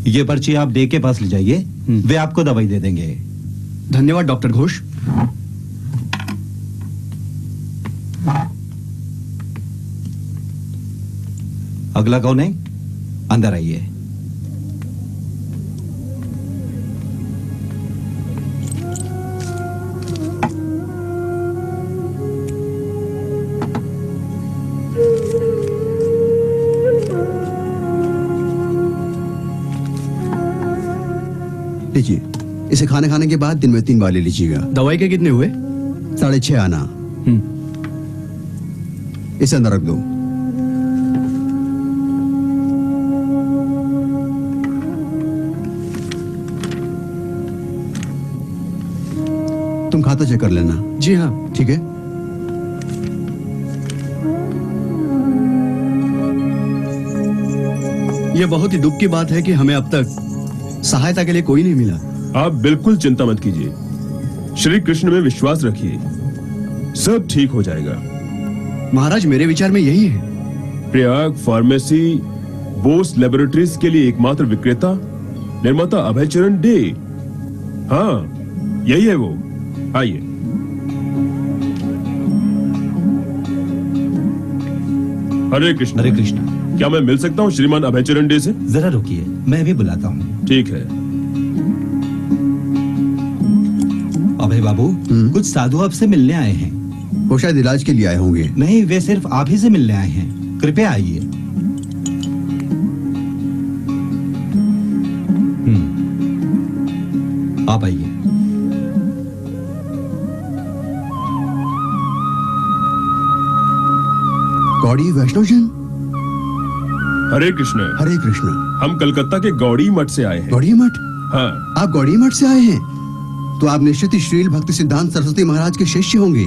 ये पर्ची आप डे के पास ले जाइए, वे आपको दवाई दे देंगे। धन्यवाद डॉक्टर घोष। अगला कौन है? अंदर आइए। लीजिए, इसे खाने के बाद दिन में 3 बार ले लीजिएगा। दवाई के कितने हुए? 6.5 आना। इसे अंदर रख दो। तुम खाता चेक कर लेना। जी हाँ, ठीक है। यह बहुत ही दुख की बात है कि हमें अब तक सहायता के लिए कोई नहीं मिला। आप बिल्कुल चिंता मत कीजिए, श्री कृष्ण में विश्वास रखिए, सब ठीक हो जाएगा। महाराज, मेरे विचार में यही है। प्रयाग फार्मेसी बोस लेबोरेटरीज के लिए एकमात्र विक्रेता निर्माता अभयचरण डे। हाँ, यही है वो। आइए। हरे कृष्ण। हरे कृष्ण। क्या मैं मिल सकता हूँ श्रीमान अभयचरण डे से? जरा रुकिए, मैं भी बुलाता हूँ। ठीक है। अभय बाबू, कुछ साधु आपसे मिलने आए हैं। वो शायद इलाज के लिए आए होंगे। नहीं, वे सिर्फ आप ही से मिलने आए हैं। कृपया आइए। आप आइए। गौड़ी वैष्णव जन। हरे कृष्ण। हरे कृष्ण। हम कलकत्ता के गौड़ी मठ से आए हैं। गौड़ी मठ? हाँ। आप गौड़ी मठ से आए हैं? तो आप निश्चित ही श्रील भक्ति सिद्धांत सरस्वती महाराज के शिष्य होंगे।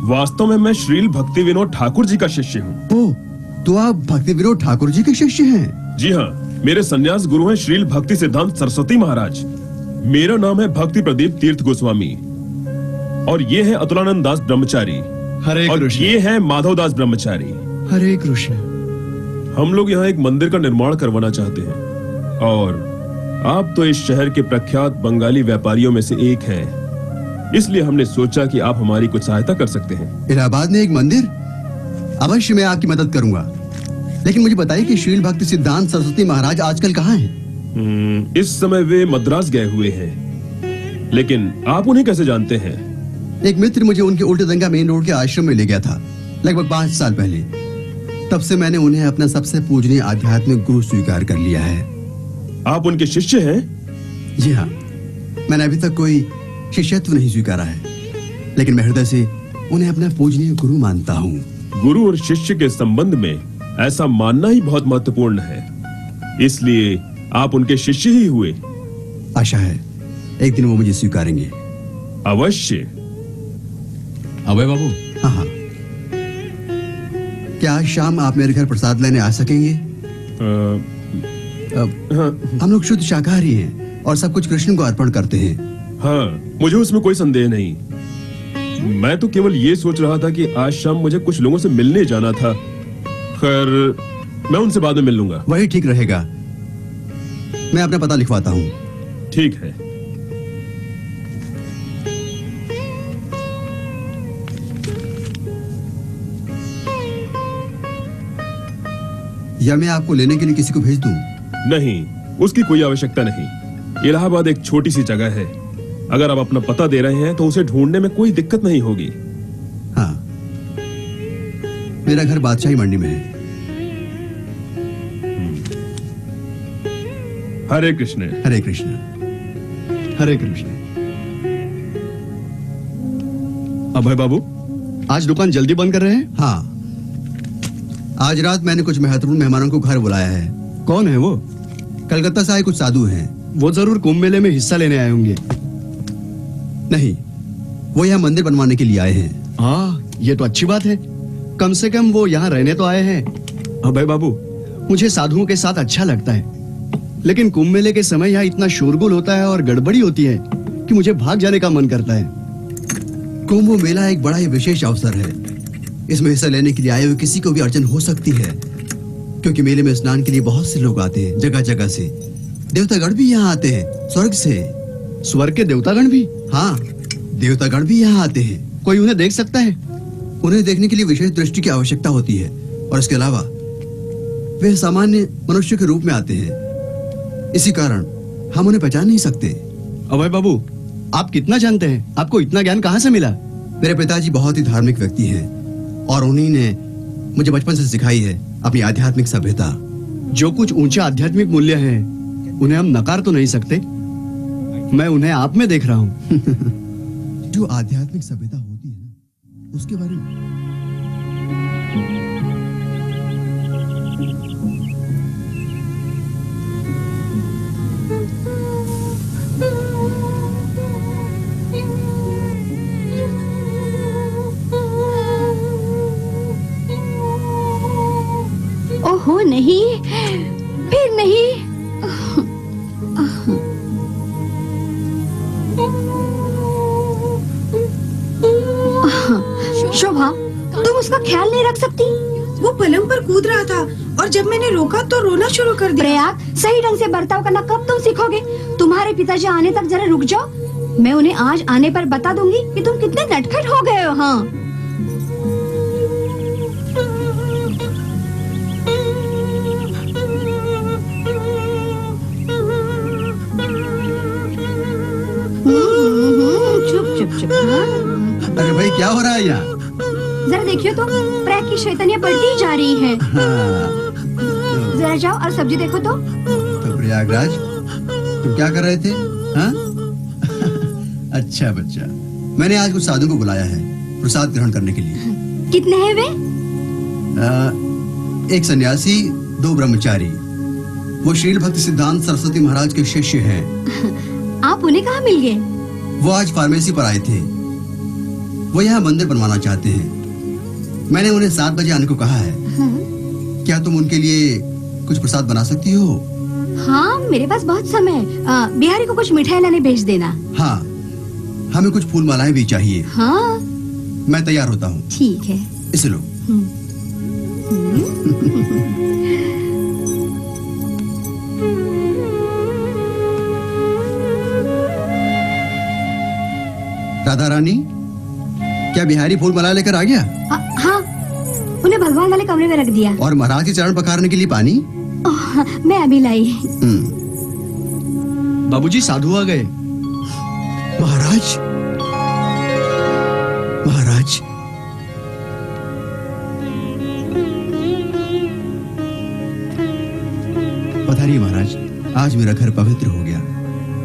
वास्तव में मैं श्रील भक्ति विनोद ठाकुर जी का शिष्य हूँ। ओह, तो आप भक्ति विनोद ठाकुर जी के शिष्य हैं? जी हाँ, मेरे संन्यास गुरु हैं श्रील भक्ति सिद्धांत सरस्वती महाराज। मेरा नाम है भक्ति प्रदीप तीर्थ गोस्वामी और ये है अतुलानंद दास ब्रह्मचारी। हरे और कृष्ण। ये है माधव दास ब्रह्मचारी। हरे कृष्ण। हम लोग यहाँ एक मंदिर का निर्माण करवाना चाहते हैं और आप तो इस शहर के प्रख्यात बंगाली व्यापारियों में से एक हैं, इसलिए हमने सोचा कि आप हमारी कुछ सहायता कर सकते हैं। इलाहाबाद में एक मंदिर? अवश्य मैं आपकी मदद करूंगा, लेकिन मुझे बताइए कि श्रील भक्ति सिद्धांत सरस्वती महाराज आजकल कहाँ हैं? इस समय वे मद्रास गए हुए हैं, लेकिन आप उन्हें कैसे जानते हैं? एक मित्र मुझे उनके उल्टे दंगा मेन रोड के आश्रम में ले गया था लगभग 5 साल पहले। तब से मैंने उन्हें अपना सबसे पूजनीय आध्यात्मिक गुरु स्वीकार कर लिया है। आप उनके शिष्य हैं? जी हाँ, मैंने अभी तक कोई शिष्यत्व नहीं स्वीकारा है, लेकिन मैं हृदय से उन्हें अपना पूजनीय गुरु मानता हूँ। गुरु और शिष्य के संबंध में ऐसा मानना ही बहुत महत्वपूर्ण है, इसलिए आप उनके शिष्य ही हुए। आशा है एक दिन वो मुझे स्वीकारेंगे। अवश्य। अभय बाबू। हाँ हाँ। क्या आज शाम आप मेरे घर प्रसाद लेने आ सकेंगे? हम लोग शुद्ध शाकाहारी हैं और सब कुछ कृष्ण को अर्पण करते हैं। हाँ, मुझे उसमें कोई संदेह नहीं। मैं तो केवल ये सोच रहा था कि आज शाम मुझे कुछ लोगों से मिलने जाना था। खैर, मैं उनसे बाद में मिल लूंगा। वही ठीक रहेगा। मैं अपना पता लिखवाता हूँ। ठीक है। या मैं आपको लेने के लिए किसी को भेज दूं? नहीं, उसकी कोई आवश्यकता नहीं। इलाहाबाद एक छोटी सी जगह है, अगर आप अपना पता दे रहे हैं तो उसे ढूंढने में कोई दिक्कत नहीं होगी। हाँ, मेरा घर बादशाही मंडी में है। हरे कृष्ण। हरे कृष्ण। हरे कृष्ण। अभय बाबू, आज दुकान जल्दी बंद कर रहे हैं? हाँ, आज रात मैंने कुछ महत्वपूर्ण मेहमानों को घर बुलाया है। कौन है वो? कलकत्ता से आए कुछ साधु हैं। वो जरूर कुंभ मेले में हिस्सा लेने आए होंगे। नहीं, वो यहाँ मंदिर बनवाने के लिए आए हैं। हाँ, ये तो अच्छी बात है। कम से कम वो यहाँ रहने तो आए हैं। अभय बाबू, मुझे साधुओं के साथ अच्छा लगता है, लेकिन कुंभ मेले के समय यहाँ इतना शोरगुल होता है और गड़बड़ी होती है कि कि मुझे भाग जाने का मन करता है। कुंभ मेला एक बड़ा ही विशेष अवसर है। इसमें हिस्सा लेने के लिए आए हुए किसी को भी अड़चन हो सकती है, क्योंकि मेले में स्नान के लिए बहुत से लोग आते हैं, जगह जगह से। देवतागण भी यहाँ आते हैं, स्वर्ग से। स्वर्ग के देवतागण भी? हाँ, देवतागण भी यहाँ आते हैं। कोई उन्हें देख सकता है? उन्हें देखने के लिए विशेष दृष्टि की आवश्यकता होती है, और इसके अलावा वे सामान्य मनुष्य के रूप में आते हैं। इसी कारण हम उन्हें पहचान नहीं सकते। अभय बाबू, आप कितना जानते हैं? आपको इतना ज्ञान कहाँ से मिला? मेरे पिताजी बहुत ही धार्मिक व्यक्ति हैं, और उन्हीं ने मुझे बचपन से सिखाई है अपनी आध्यात्मिक सभ्यता। जो कुछ ऊंचा आध्यात्मिक मूल्य है, उन्हें हम नकार तो नहीं सकते। मैं उन्हें आप में देख रहा हूँ। जो आध्यात्मिक सभ्यता होती है ना, उसके बारे में ओहो नहीं, फिर नहीं। शोभा, तुम उसका ख्याल नहीं रख सकती? वो पलंग पर कूद रहा था और जब मैंने रोका तो रोना शुरू कर दिया। प्रयाग, सही ढंग से बर्ताव करना कब तुम सीखोगे? तुम्हारे पिताजी आने तक जरा रुक जाओ। मैं उन्हें आज आने पर बता दूंगी कि तुम कितने नटखट हो गए हो। हाँ, चुप चुप चुप। अरे भाई, क्या हो रहा है यहाँ? जरा देखियो तो, प्रयाग की शैतानियाँ बढ़ती जा रही हैं। जरा जाओ और सब्जी देखो तो। प्रयागराज, तुम क्या कर रहे थे? हाँ? अच्छा बच्चा, मैंने आज कुछ साधुओं को बुलाया है प्रसाद ग्रहण करने के लिए। कितने हैं वे? एक सन्यासी, 2 ब्रह्मचारी। वो श्रील भक्ति सिद्धांत सरस्वती महाराज के शिष्य हैं। आप उन्हें कहाँ मिल गए? वो आज फार्मेसी पर आए थे। वो यहाँ मंदिर बनवाना चाहते हैं। मैंने उन्हें 7 बजे आने को कहा है। क्या तुम उनके लिए कुछ प्रसाद बना सकती हो? हाँ, मेरे पास बहुत समय है। बिहारी को कुछ मिठाई लाने भेज देना। हाँ, हमें कुछ फूल मालाएं भी चाहिए। हाँ, मैं तैयार होता हूँ। ठीक है। इसे लो। राधा रानी, क्या बिहारी फूल माला लेकर आ गया? हाँ, उन्हें भगवान वाले कमरे में रख दिया। और महाराज के चरण पखारने के लिए पानी? मैं अभी लाई। बाबूजी, साधु आ गए। महाराज, महाराज, पधारिए महाराज। आज मेरा घर पवित्र हो गया।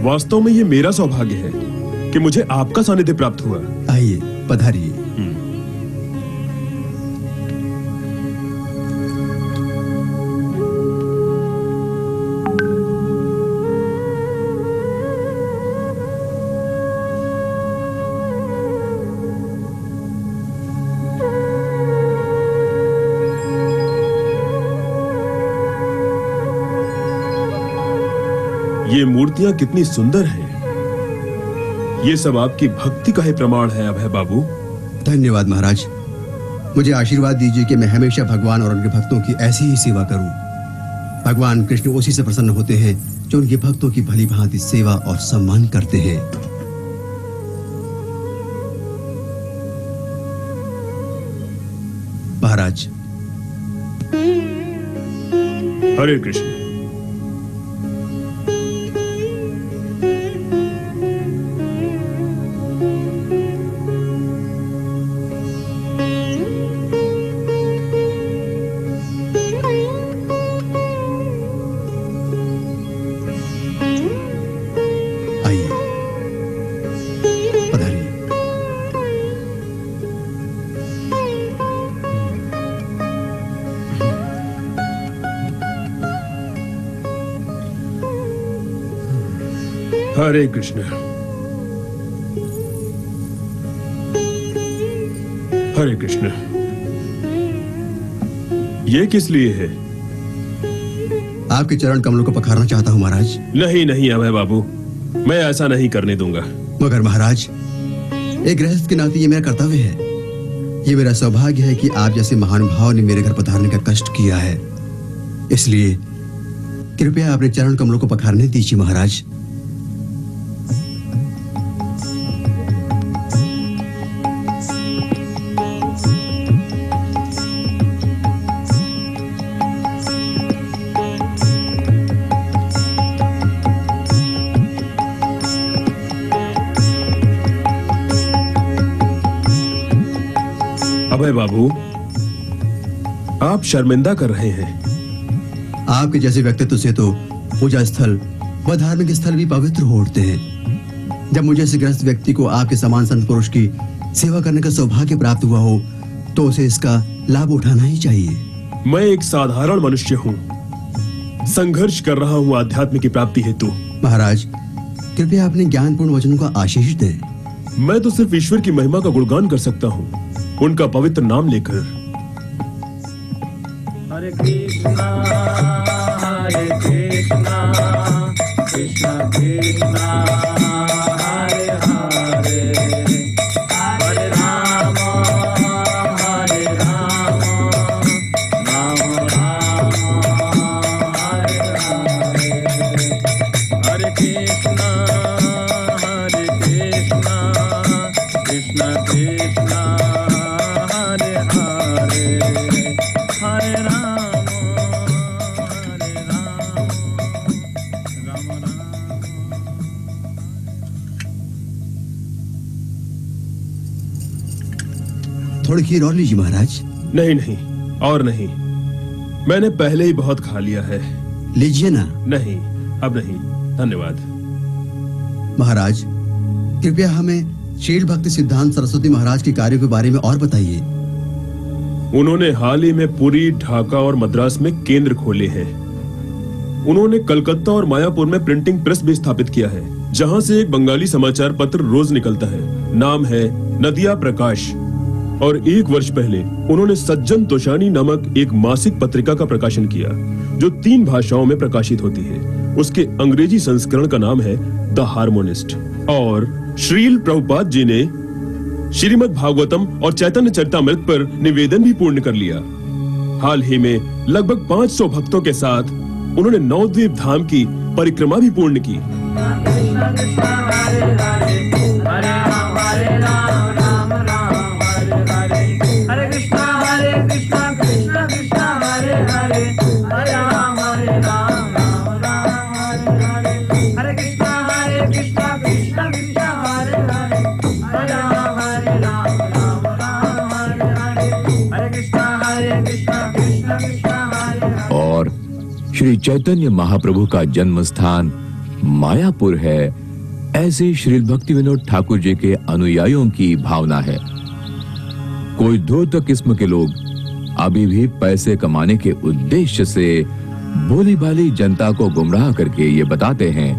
वास्तव में ये मेरा सौभाग्य है कि मुझे आपका सानिध्य प्राप्त हुआ। आइए, पधारिए। ये मूर्तियां कितनी सुंदर हैं। ये सब आपकी भक्ति का ही प्रमाण है अभय बाबू। धन्यवाद महाराज। मुझे आशीर्वाद दीजिए कि मैं हमेशा भगवान और उनके भक्तों की ऐसी ही सेवा करूं। भगवान कृष्ण उसी से प्रसन्न होते हैं जो उनके भक्तों की भली भांति सेवा और सम्मान करते हैं। महाराज। हरे कृष्ण। हरे कृष्ण। हरे कृष्ण। ये किस लिए है? आपके चरण कमलों को पखारना चाहता हूं महाराज। नहीं नहीं अभय बाबू, मैं ऐसा नहीं करने दूंगा। मगर महाराज, एक गृहस्थ के नाते ये मेरा कर्तव्य है, ये मेरा सौभाग्य है कि आप जैसे महानुभाव ने मेरे घर पधारने का कष्ट किया है। इसलिए कृपया अपने चरण कमलों को पखारने दीजिए महाराज। अभय बाबू, आप शर्मिंदा कर रहे हैं। आपके जैसे व्यक्तित्व से तो पूजा स्थल व धार्मिक स्थल भी पवित्र हो उठते हैं। जब मुझे ऐसे ग्रस्त व्यक्ति को आपके समान संत पुरुष की सेवा करने का सौभाग्य प्राप्त हुआ हो तो उसे इसका लाभ उठाना ही चाहिए। मैं एक साधारण मनुष्य हूँ, संघर्ष कर रहा हूँ आध्यात्म की प्राप्ति हेतु। महाराज, कृपया अपने ज्ञानपूर्ण वचनों का आशीष दें। मैं तो सिर्फ ईश्वर की महिमा का गुणगान कर सकता हूँ, उनका पवित्र नाम लेकर। हरे कृष्णा कृष्णा कृष्णा हरे हरे, हरे राम राम राम हरे हरे, हरे कृष्णा कृष्णा कृष्णा हरे हरे, हरे राम थोड़ी खीर और लीजिए महाराज। नहीं नहीं, और नहीं, मैंने पहले ही बहुत खा लिया है। लीजिए ना। नहीं, अब नहीं, धन्यवाद। महाराज, कृपया हमें शील भक्ति सिद्धांत सरस्वती महाराज के कार्यों के बारे में और बताइए। उन्होंने हाल ही में पुरी, ढाका और मद्रास में केंद्र खोले हैं। उन्होंने कलकत्ता और मायापुर में प्रिंटिंग प्रेस भी स्थापित किया है, जहां से एक बंगाली समाचार पत्र रोज निकलता है। नाम है नदिया प्रकाश। और 1 वर्ष पहले उन्होंने सज्जन तोशानी नामक एक मासिक पत्रिका का प्रकाशन किया, जो 3 भाषाओं में प्रकाशित होती है। उसके अंग्रेजी संस्करण का नाम है द हार्मोनिस्ट। और श्रील प्रभुपाद जी ने श्रीमद् भागवतम और चैतन्य चरितामृत पर निवेदन भी पूर्ण कर लिया। हाल ही में लगभग 500 भक्तों के साथ उन्होंने नवद्वीप धाम की परिक्रमा भी पूर्ण की। और श्री चैतन्य महाप्रभु का जन्म स्थान मायापुर है, ऐसे श्री भक्ति विनोद ठाकुर जी के अनुयायियों की भावना है। कोई धूर्त किस्म के लोग अभी भी पैसे कमाने के उद्देश्य से भोली भाली जनता को गुमराह करके ये बताते हैं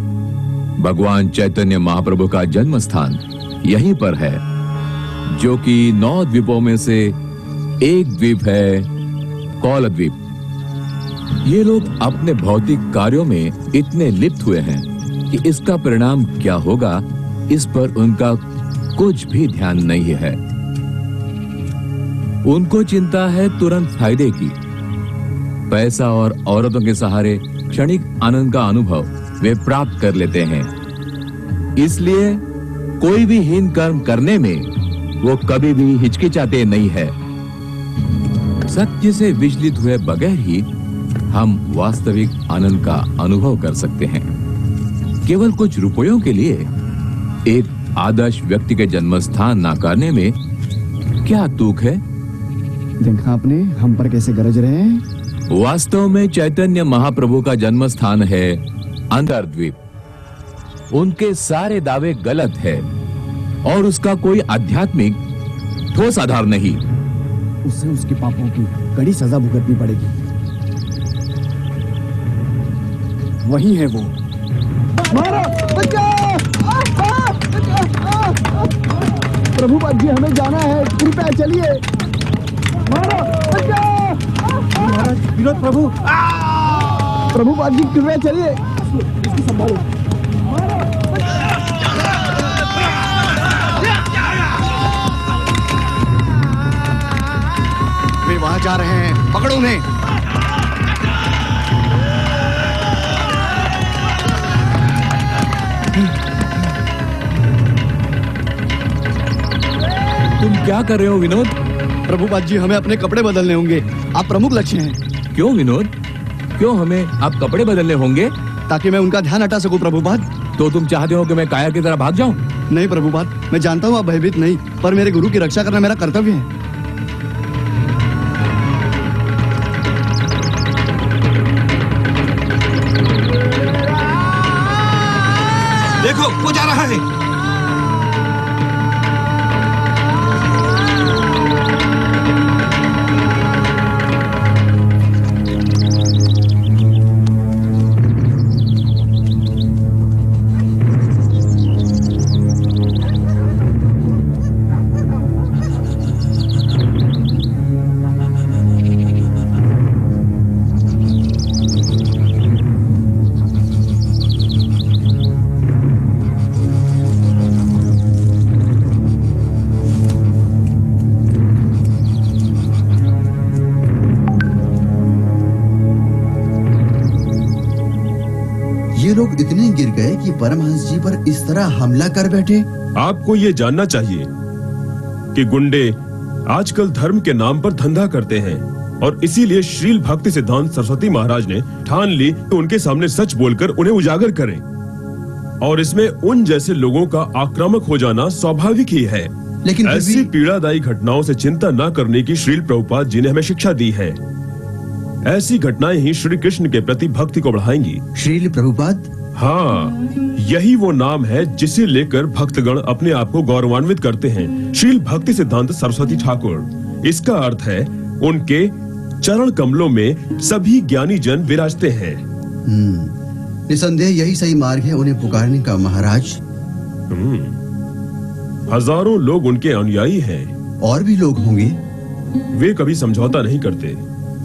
भगवान चैतन्य महाप्रभु का जन्म स्थान यहीं पर है, जो कि 9 द्वीपों में से एक द्वीप है कौल द्वीप। ये लोग अपने भौतिक कार्यों में इतने लिप्त हुए हैं कि इसका परिणाम क्या होगा इस पर उनका कुछ भी ध्यान नहीं है। उनको चिंता है तुरंत फायदे की। पैसा और औरतों के सहारे क्षणिक आनंद का अनुभव वे प्राप्त कर लेते हैं। इसलिए कोई भी हीन कर्म करने में वो कभी भी हिचकिचाते नहीं है। सत्य से विचलित हुए बगैर ही हम वास्तविक आनंद का अनुभव कर सकते हैं। केवल कुछ रुपयों के लिए एक आदर्श व्यक्ति के जन्म स्थान नाकारने में क्या तुक है? देखा आपने हम पर कैसे गरज रहे हैं। वास्तव में चैतन्य महाप्रभु का जन्म स्थान है अंतर्द्वीप। उनके सारे दावे गलत है और उसका कोई आध्यात्मिक ठोस आधार नहीं। उससे उसके पापों की कड़ी सजा भुगतनी पड़ेगी। वही है वो। प्रभुपाद जी, हमें जाना है, कृपया चलिए। विनोद प्रभु, प्रभुपाद जी कृपया चलिए। इसको संभालो। जा रहे हैं, पकड़ो उन्हें। तुम क्या कर रहे हो विनोद? प्रभुपाद जी, हमें अपने कपड़े बदलने होंगे। आप प्रमुख लक्ष्य हैं। क्यों विनोद? क्यों हमें आप कपड़े बदलने होंगे? ताकि मैं उनका ध्यान हटा सकूं प्रभुपाद। तो तुम चाहते हो कि मैं काया की तरह भाग जाऊं? नहीं प्रभुपाद, मैं जानता हूँ आप भयभीत नहीं, पर मेरे गुरु की रक्षा करना मेरा कर्तव्य है। देखो, वो जा रहा है। ये लोग इतने गिर गए कि परमहंस जी पर इस तरह हमला कर बैठे। आपको ये जानना चाहिए कि गुंडे आजकल धर्म के नाम पर धंधा करते हैं और इसीलिए श्रील भक्ति सिद्धांत सरस्वती महाराज ने ठान ली कि उनके सामने सच बोलकर उन्हें उजागर करें, और इसमें उन जैसे लोगों का आक्रामक हो जाना स्वाभाविक ही है। लेकिन ऐसी पीड़ादायी घटनाओं से चिंता न करने की श्रील प्रभुपाद जी ने हमें शिक्षा दी है। ऐसी घटनाएं ही श्री कृष्ण के प्रति भक्ति को बढ़ाएंगी। श्रील प्रभुपाद? हाँ, यही वो नाम है जिसे लेकर भक्तगण अपने आप को गौरवान्वित करते हैं, श्रील भक्ति सिद्धांत सरस्वती ठाकुर। इसका अर्थ है उनके चरण कमलों में सभी ज्ञानी जन विराजते हैं। निसंदेह यही सही मार्ग है उन्हें पुकारने का महाराज। हजारों लोग उनके अनुयायी हैं। और भी लोग होंगे। वे कभी समझौता नहीं करते।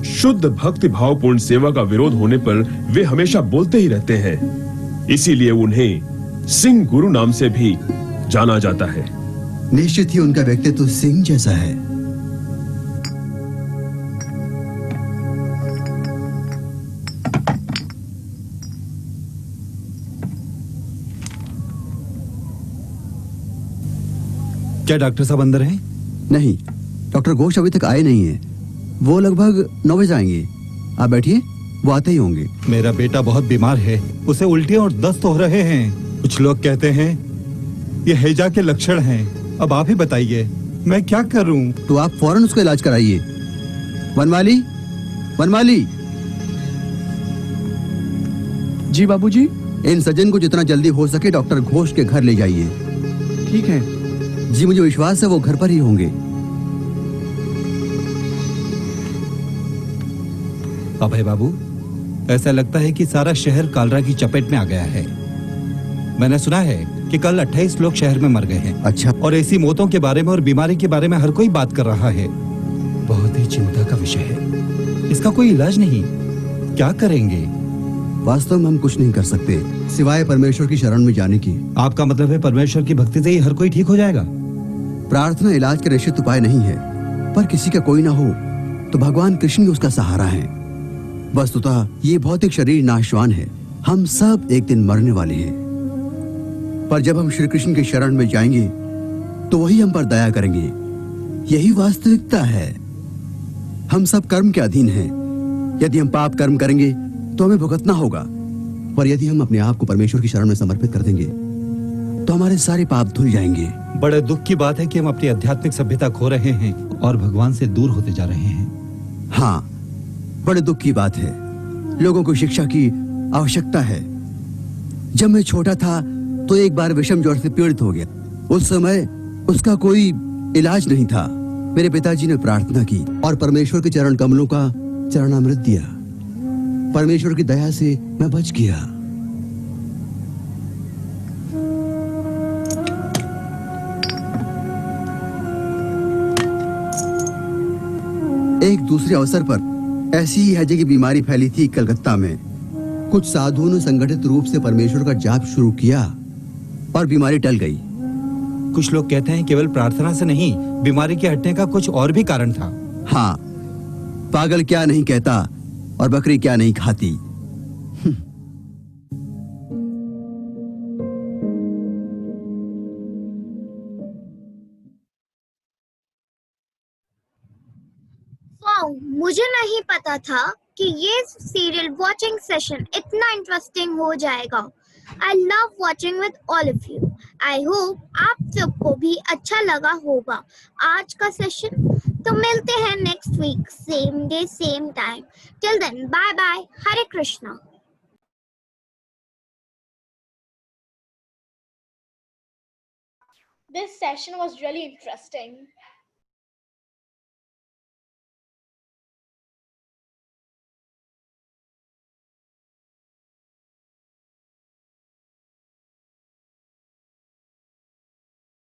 शुद्ध भक्ति भावपूर्ण सेवा का विरोध होने पर वे हमेशा बोलते ही रहते हैं। इसीलिए उन्हें सिंह गुरु नाम से भी जाना जाता है। निश्चित ही उनका व्यक्तित्व सिंह जैसा है। क्या डॉक्टर साहब अंदर हैं? नहीं, डॉक्टर घोष अभी तक आए नहीं हैं। वो लगभग 9 बजे आएंगे। आप बैठिए, वो आते ही होंगे। मेरा बेटा बहुत बीमार है, उसे उल्टियां और दस्त हो रहे हैं। कुछ लोग कहते हैं ये हैजा के लक्षण हैं। अब आप ही बताइए मैं क्या करूं? तो आप फौरन उसका इलाज कराइए। वनमाली, वनमाली। जी बाबूजी। इन सज्जन को जितना जल्दी हो सके डॉक्टर घोष के घर ले जाइए। ठीक है जी, मुझे विश्वास है वो घर पर ही होंगे। अभय बाबू, ऐसा लगता है कि सारा शहर कालरा की चपेट में आ गया है। मैंने सुना है कि कल 28 लोग शहर में मर गए हैं। अच्छा। और ऐसी मौतों के बारे में और बीमारी के बारे में हर कोई बात कर रहा है। बहुत ही चिंता का विषय है। इसका कोई इलाज नहीं, क्या करेंगे? वास्तव में हम कुछ नहीं कर सकते सिवाय परमेश्वर की शरण में जाने की। आपका मतलब है परमेश्वर की भक्ति से ही हर कोई ठीक हो जाएगा? प्रार्थना इलाज का निश्चित उपाय नहीं है, पर किसी का कोई ना हो तो भगवान कृष्ण ही उसका सहारा है। वस्तुतः ये भौतिक शरीर नाशवान है, हम सब एक दिन मरने वाले हैं। पर जब हम श्री कृष्ण की शरण में जाएंगे तो वही हम पर दया करेंगे। यही वास्तविकता है। हम सब कर्म के अधीन हैं। यदि हम पाप कर्म करेंगे तो हमें भुगतना होगा, पर यदि हम अपने आप को परमेश्वर की शरण में समर्पित कर देंगे तो हमारे सारे पाप धुल जाएंगे। बड़े दुख की बात है कि हम अपनी आध्यात्मिक सभ्यता खो रहे हैं और भगवान से दूर होते जा रहे हैं। हाँ, बड़े दुख की बात है। लोगों को शिक्षा की आवश्यकता है। जब मैं छोटा था तो एक बार विषम ज्वर से पीड़ित हो गया। उस समय उसका कोई इलाज नहीं था। मेरे पिताजी ने प्रार्थना की और परमेश्वर के चरण कमलों का चरणामृत दिया। परमेश्वर की दया से मैं बच गया। एक दूसरे अवसर पर ऐसी ही हैजे की बीमारी फैली थी कलकत्ता में। कुछ साधुओं ने संगठित रूप से परमेश्वर का जाप शुरू किया और बीमारी टल गई। कुछ लोग कहते हैं केवल प्रार्थना से नहीं, बीमारी के हटने का कुछ और भी कारण था। हाँ, पागल क्या नहीं कहता और बकरी क्या नहीं खाती। वाओ, मुझे नहीं पता था कि ये सीरियल वॉचिंग सेशन इतना इंटरेस्टिंग हो जाएगा। I love watching with all of you. I hope आप सबको भी अच्छा लगा होगा आज का सेशन। तो मिलते हैं next week, same day same time. Till then, bye bye, Hare Krishna. This session was really interesting.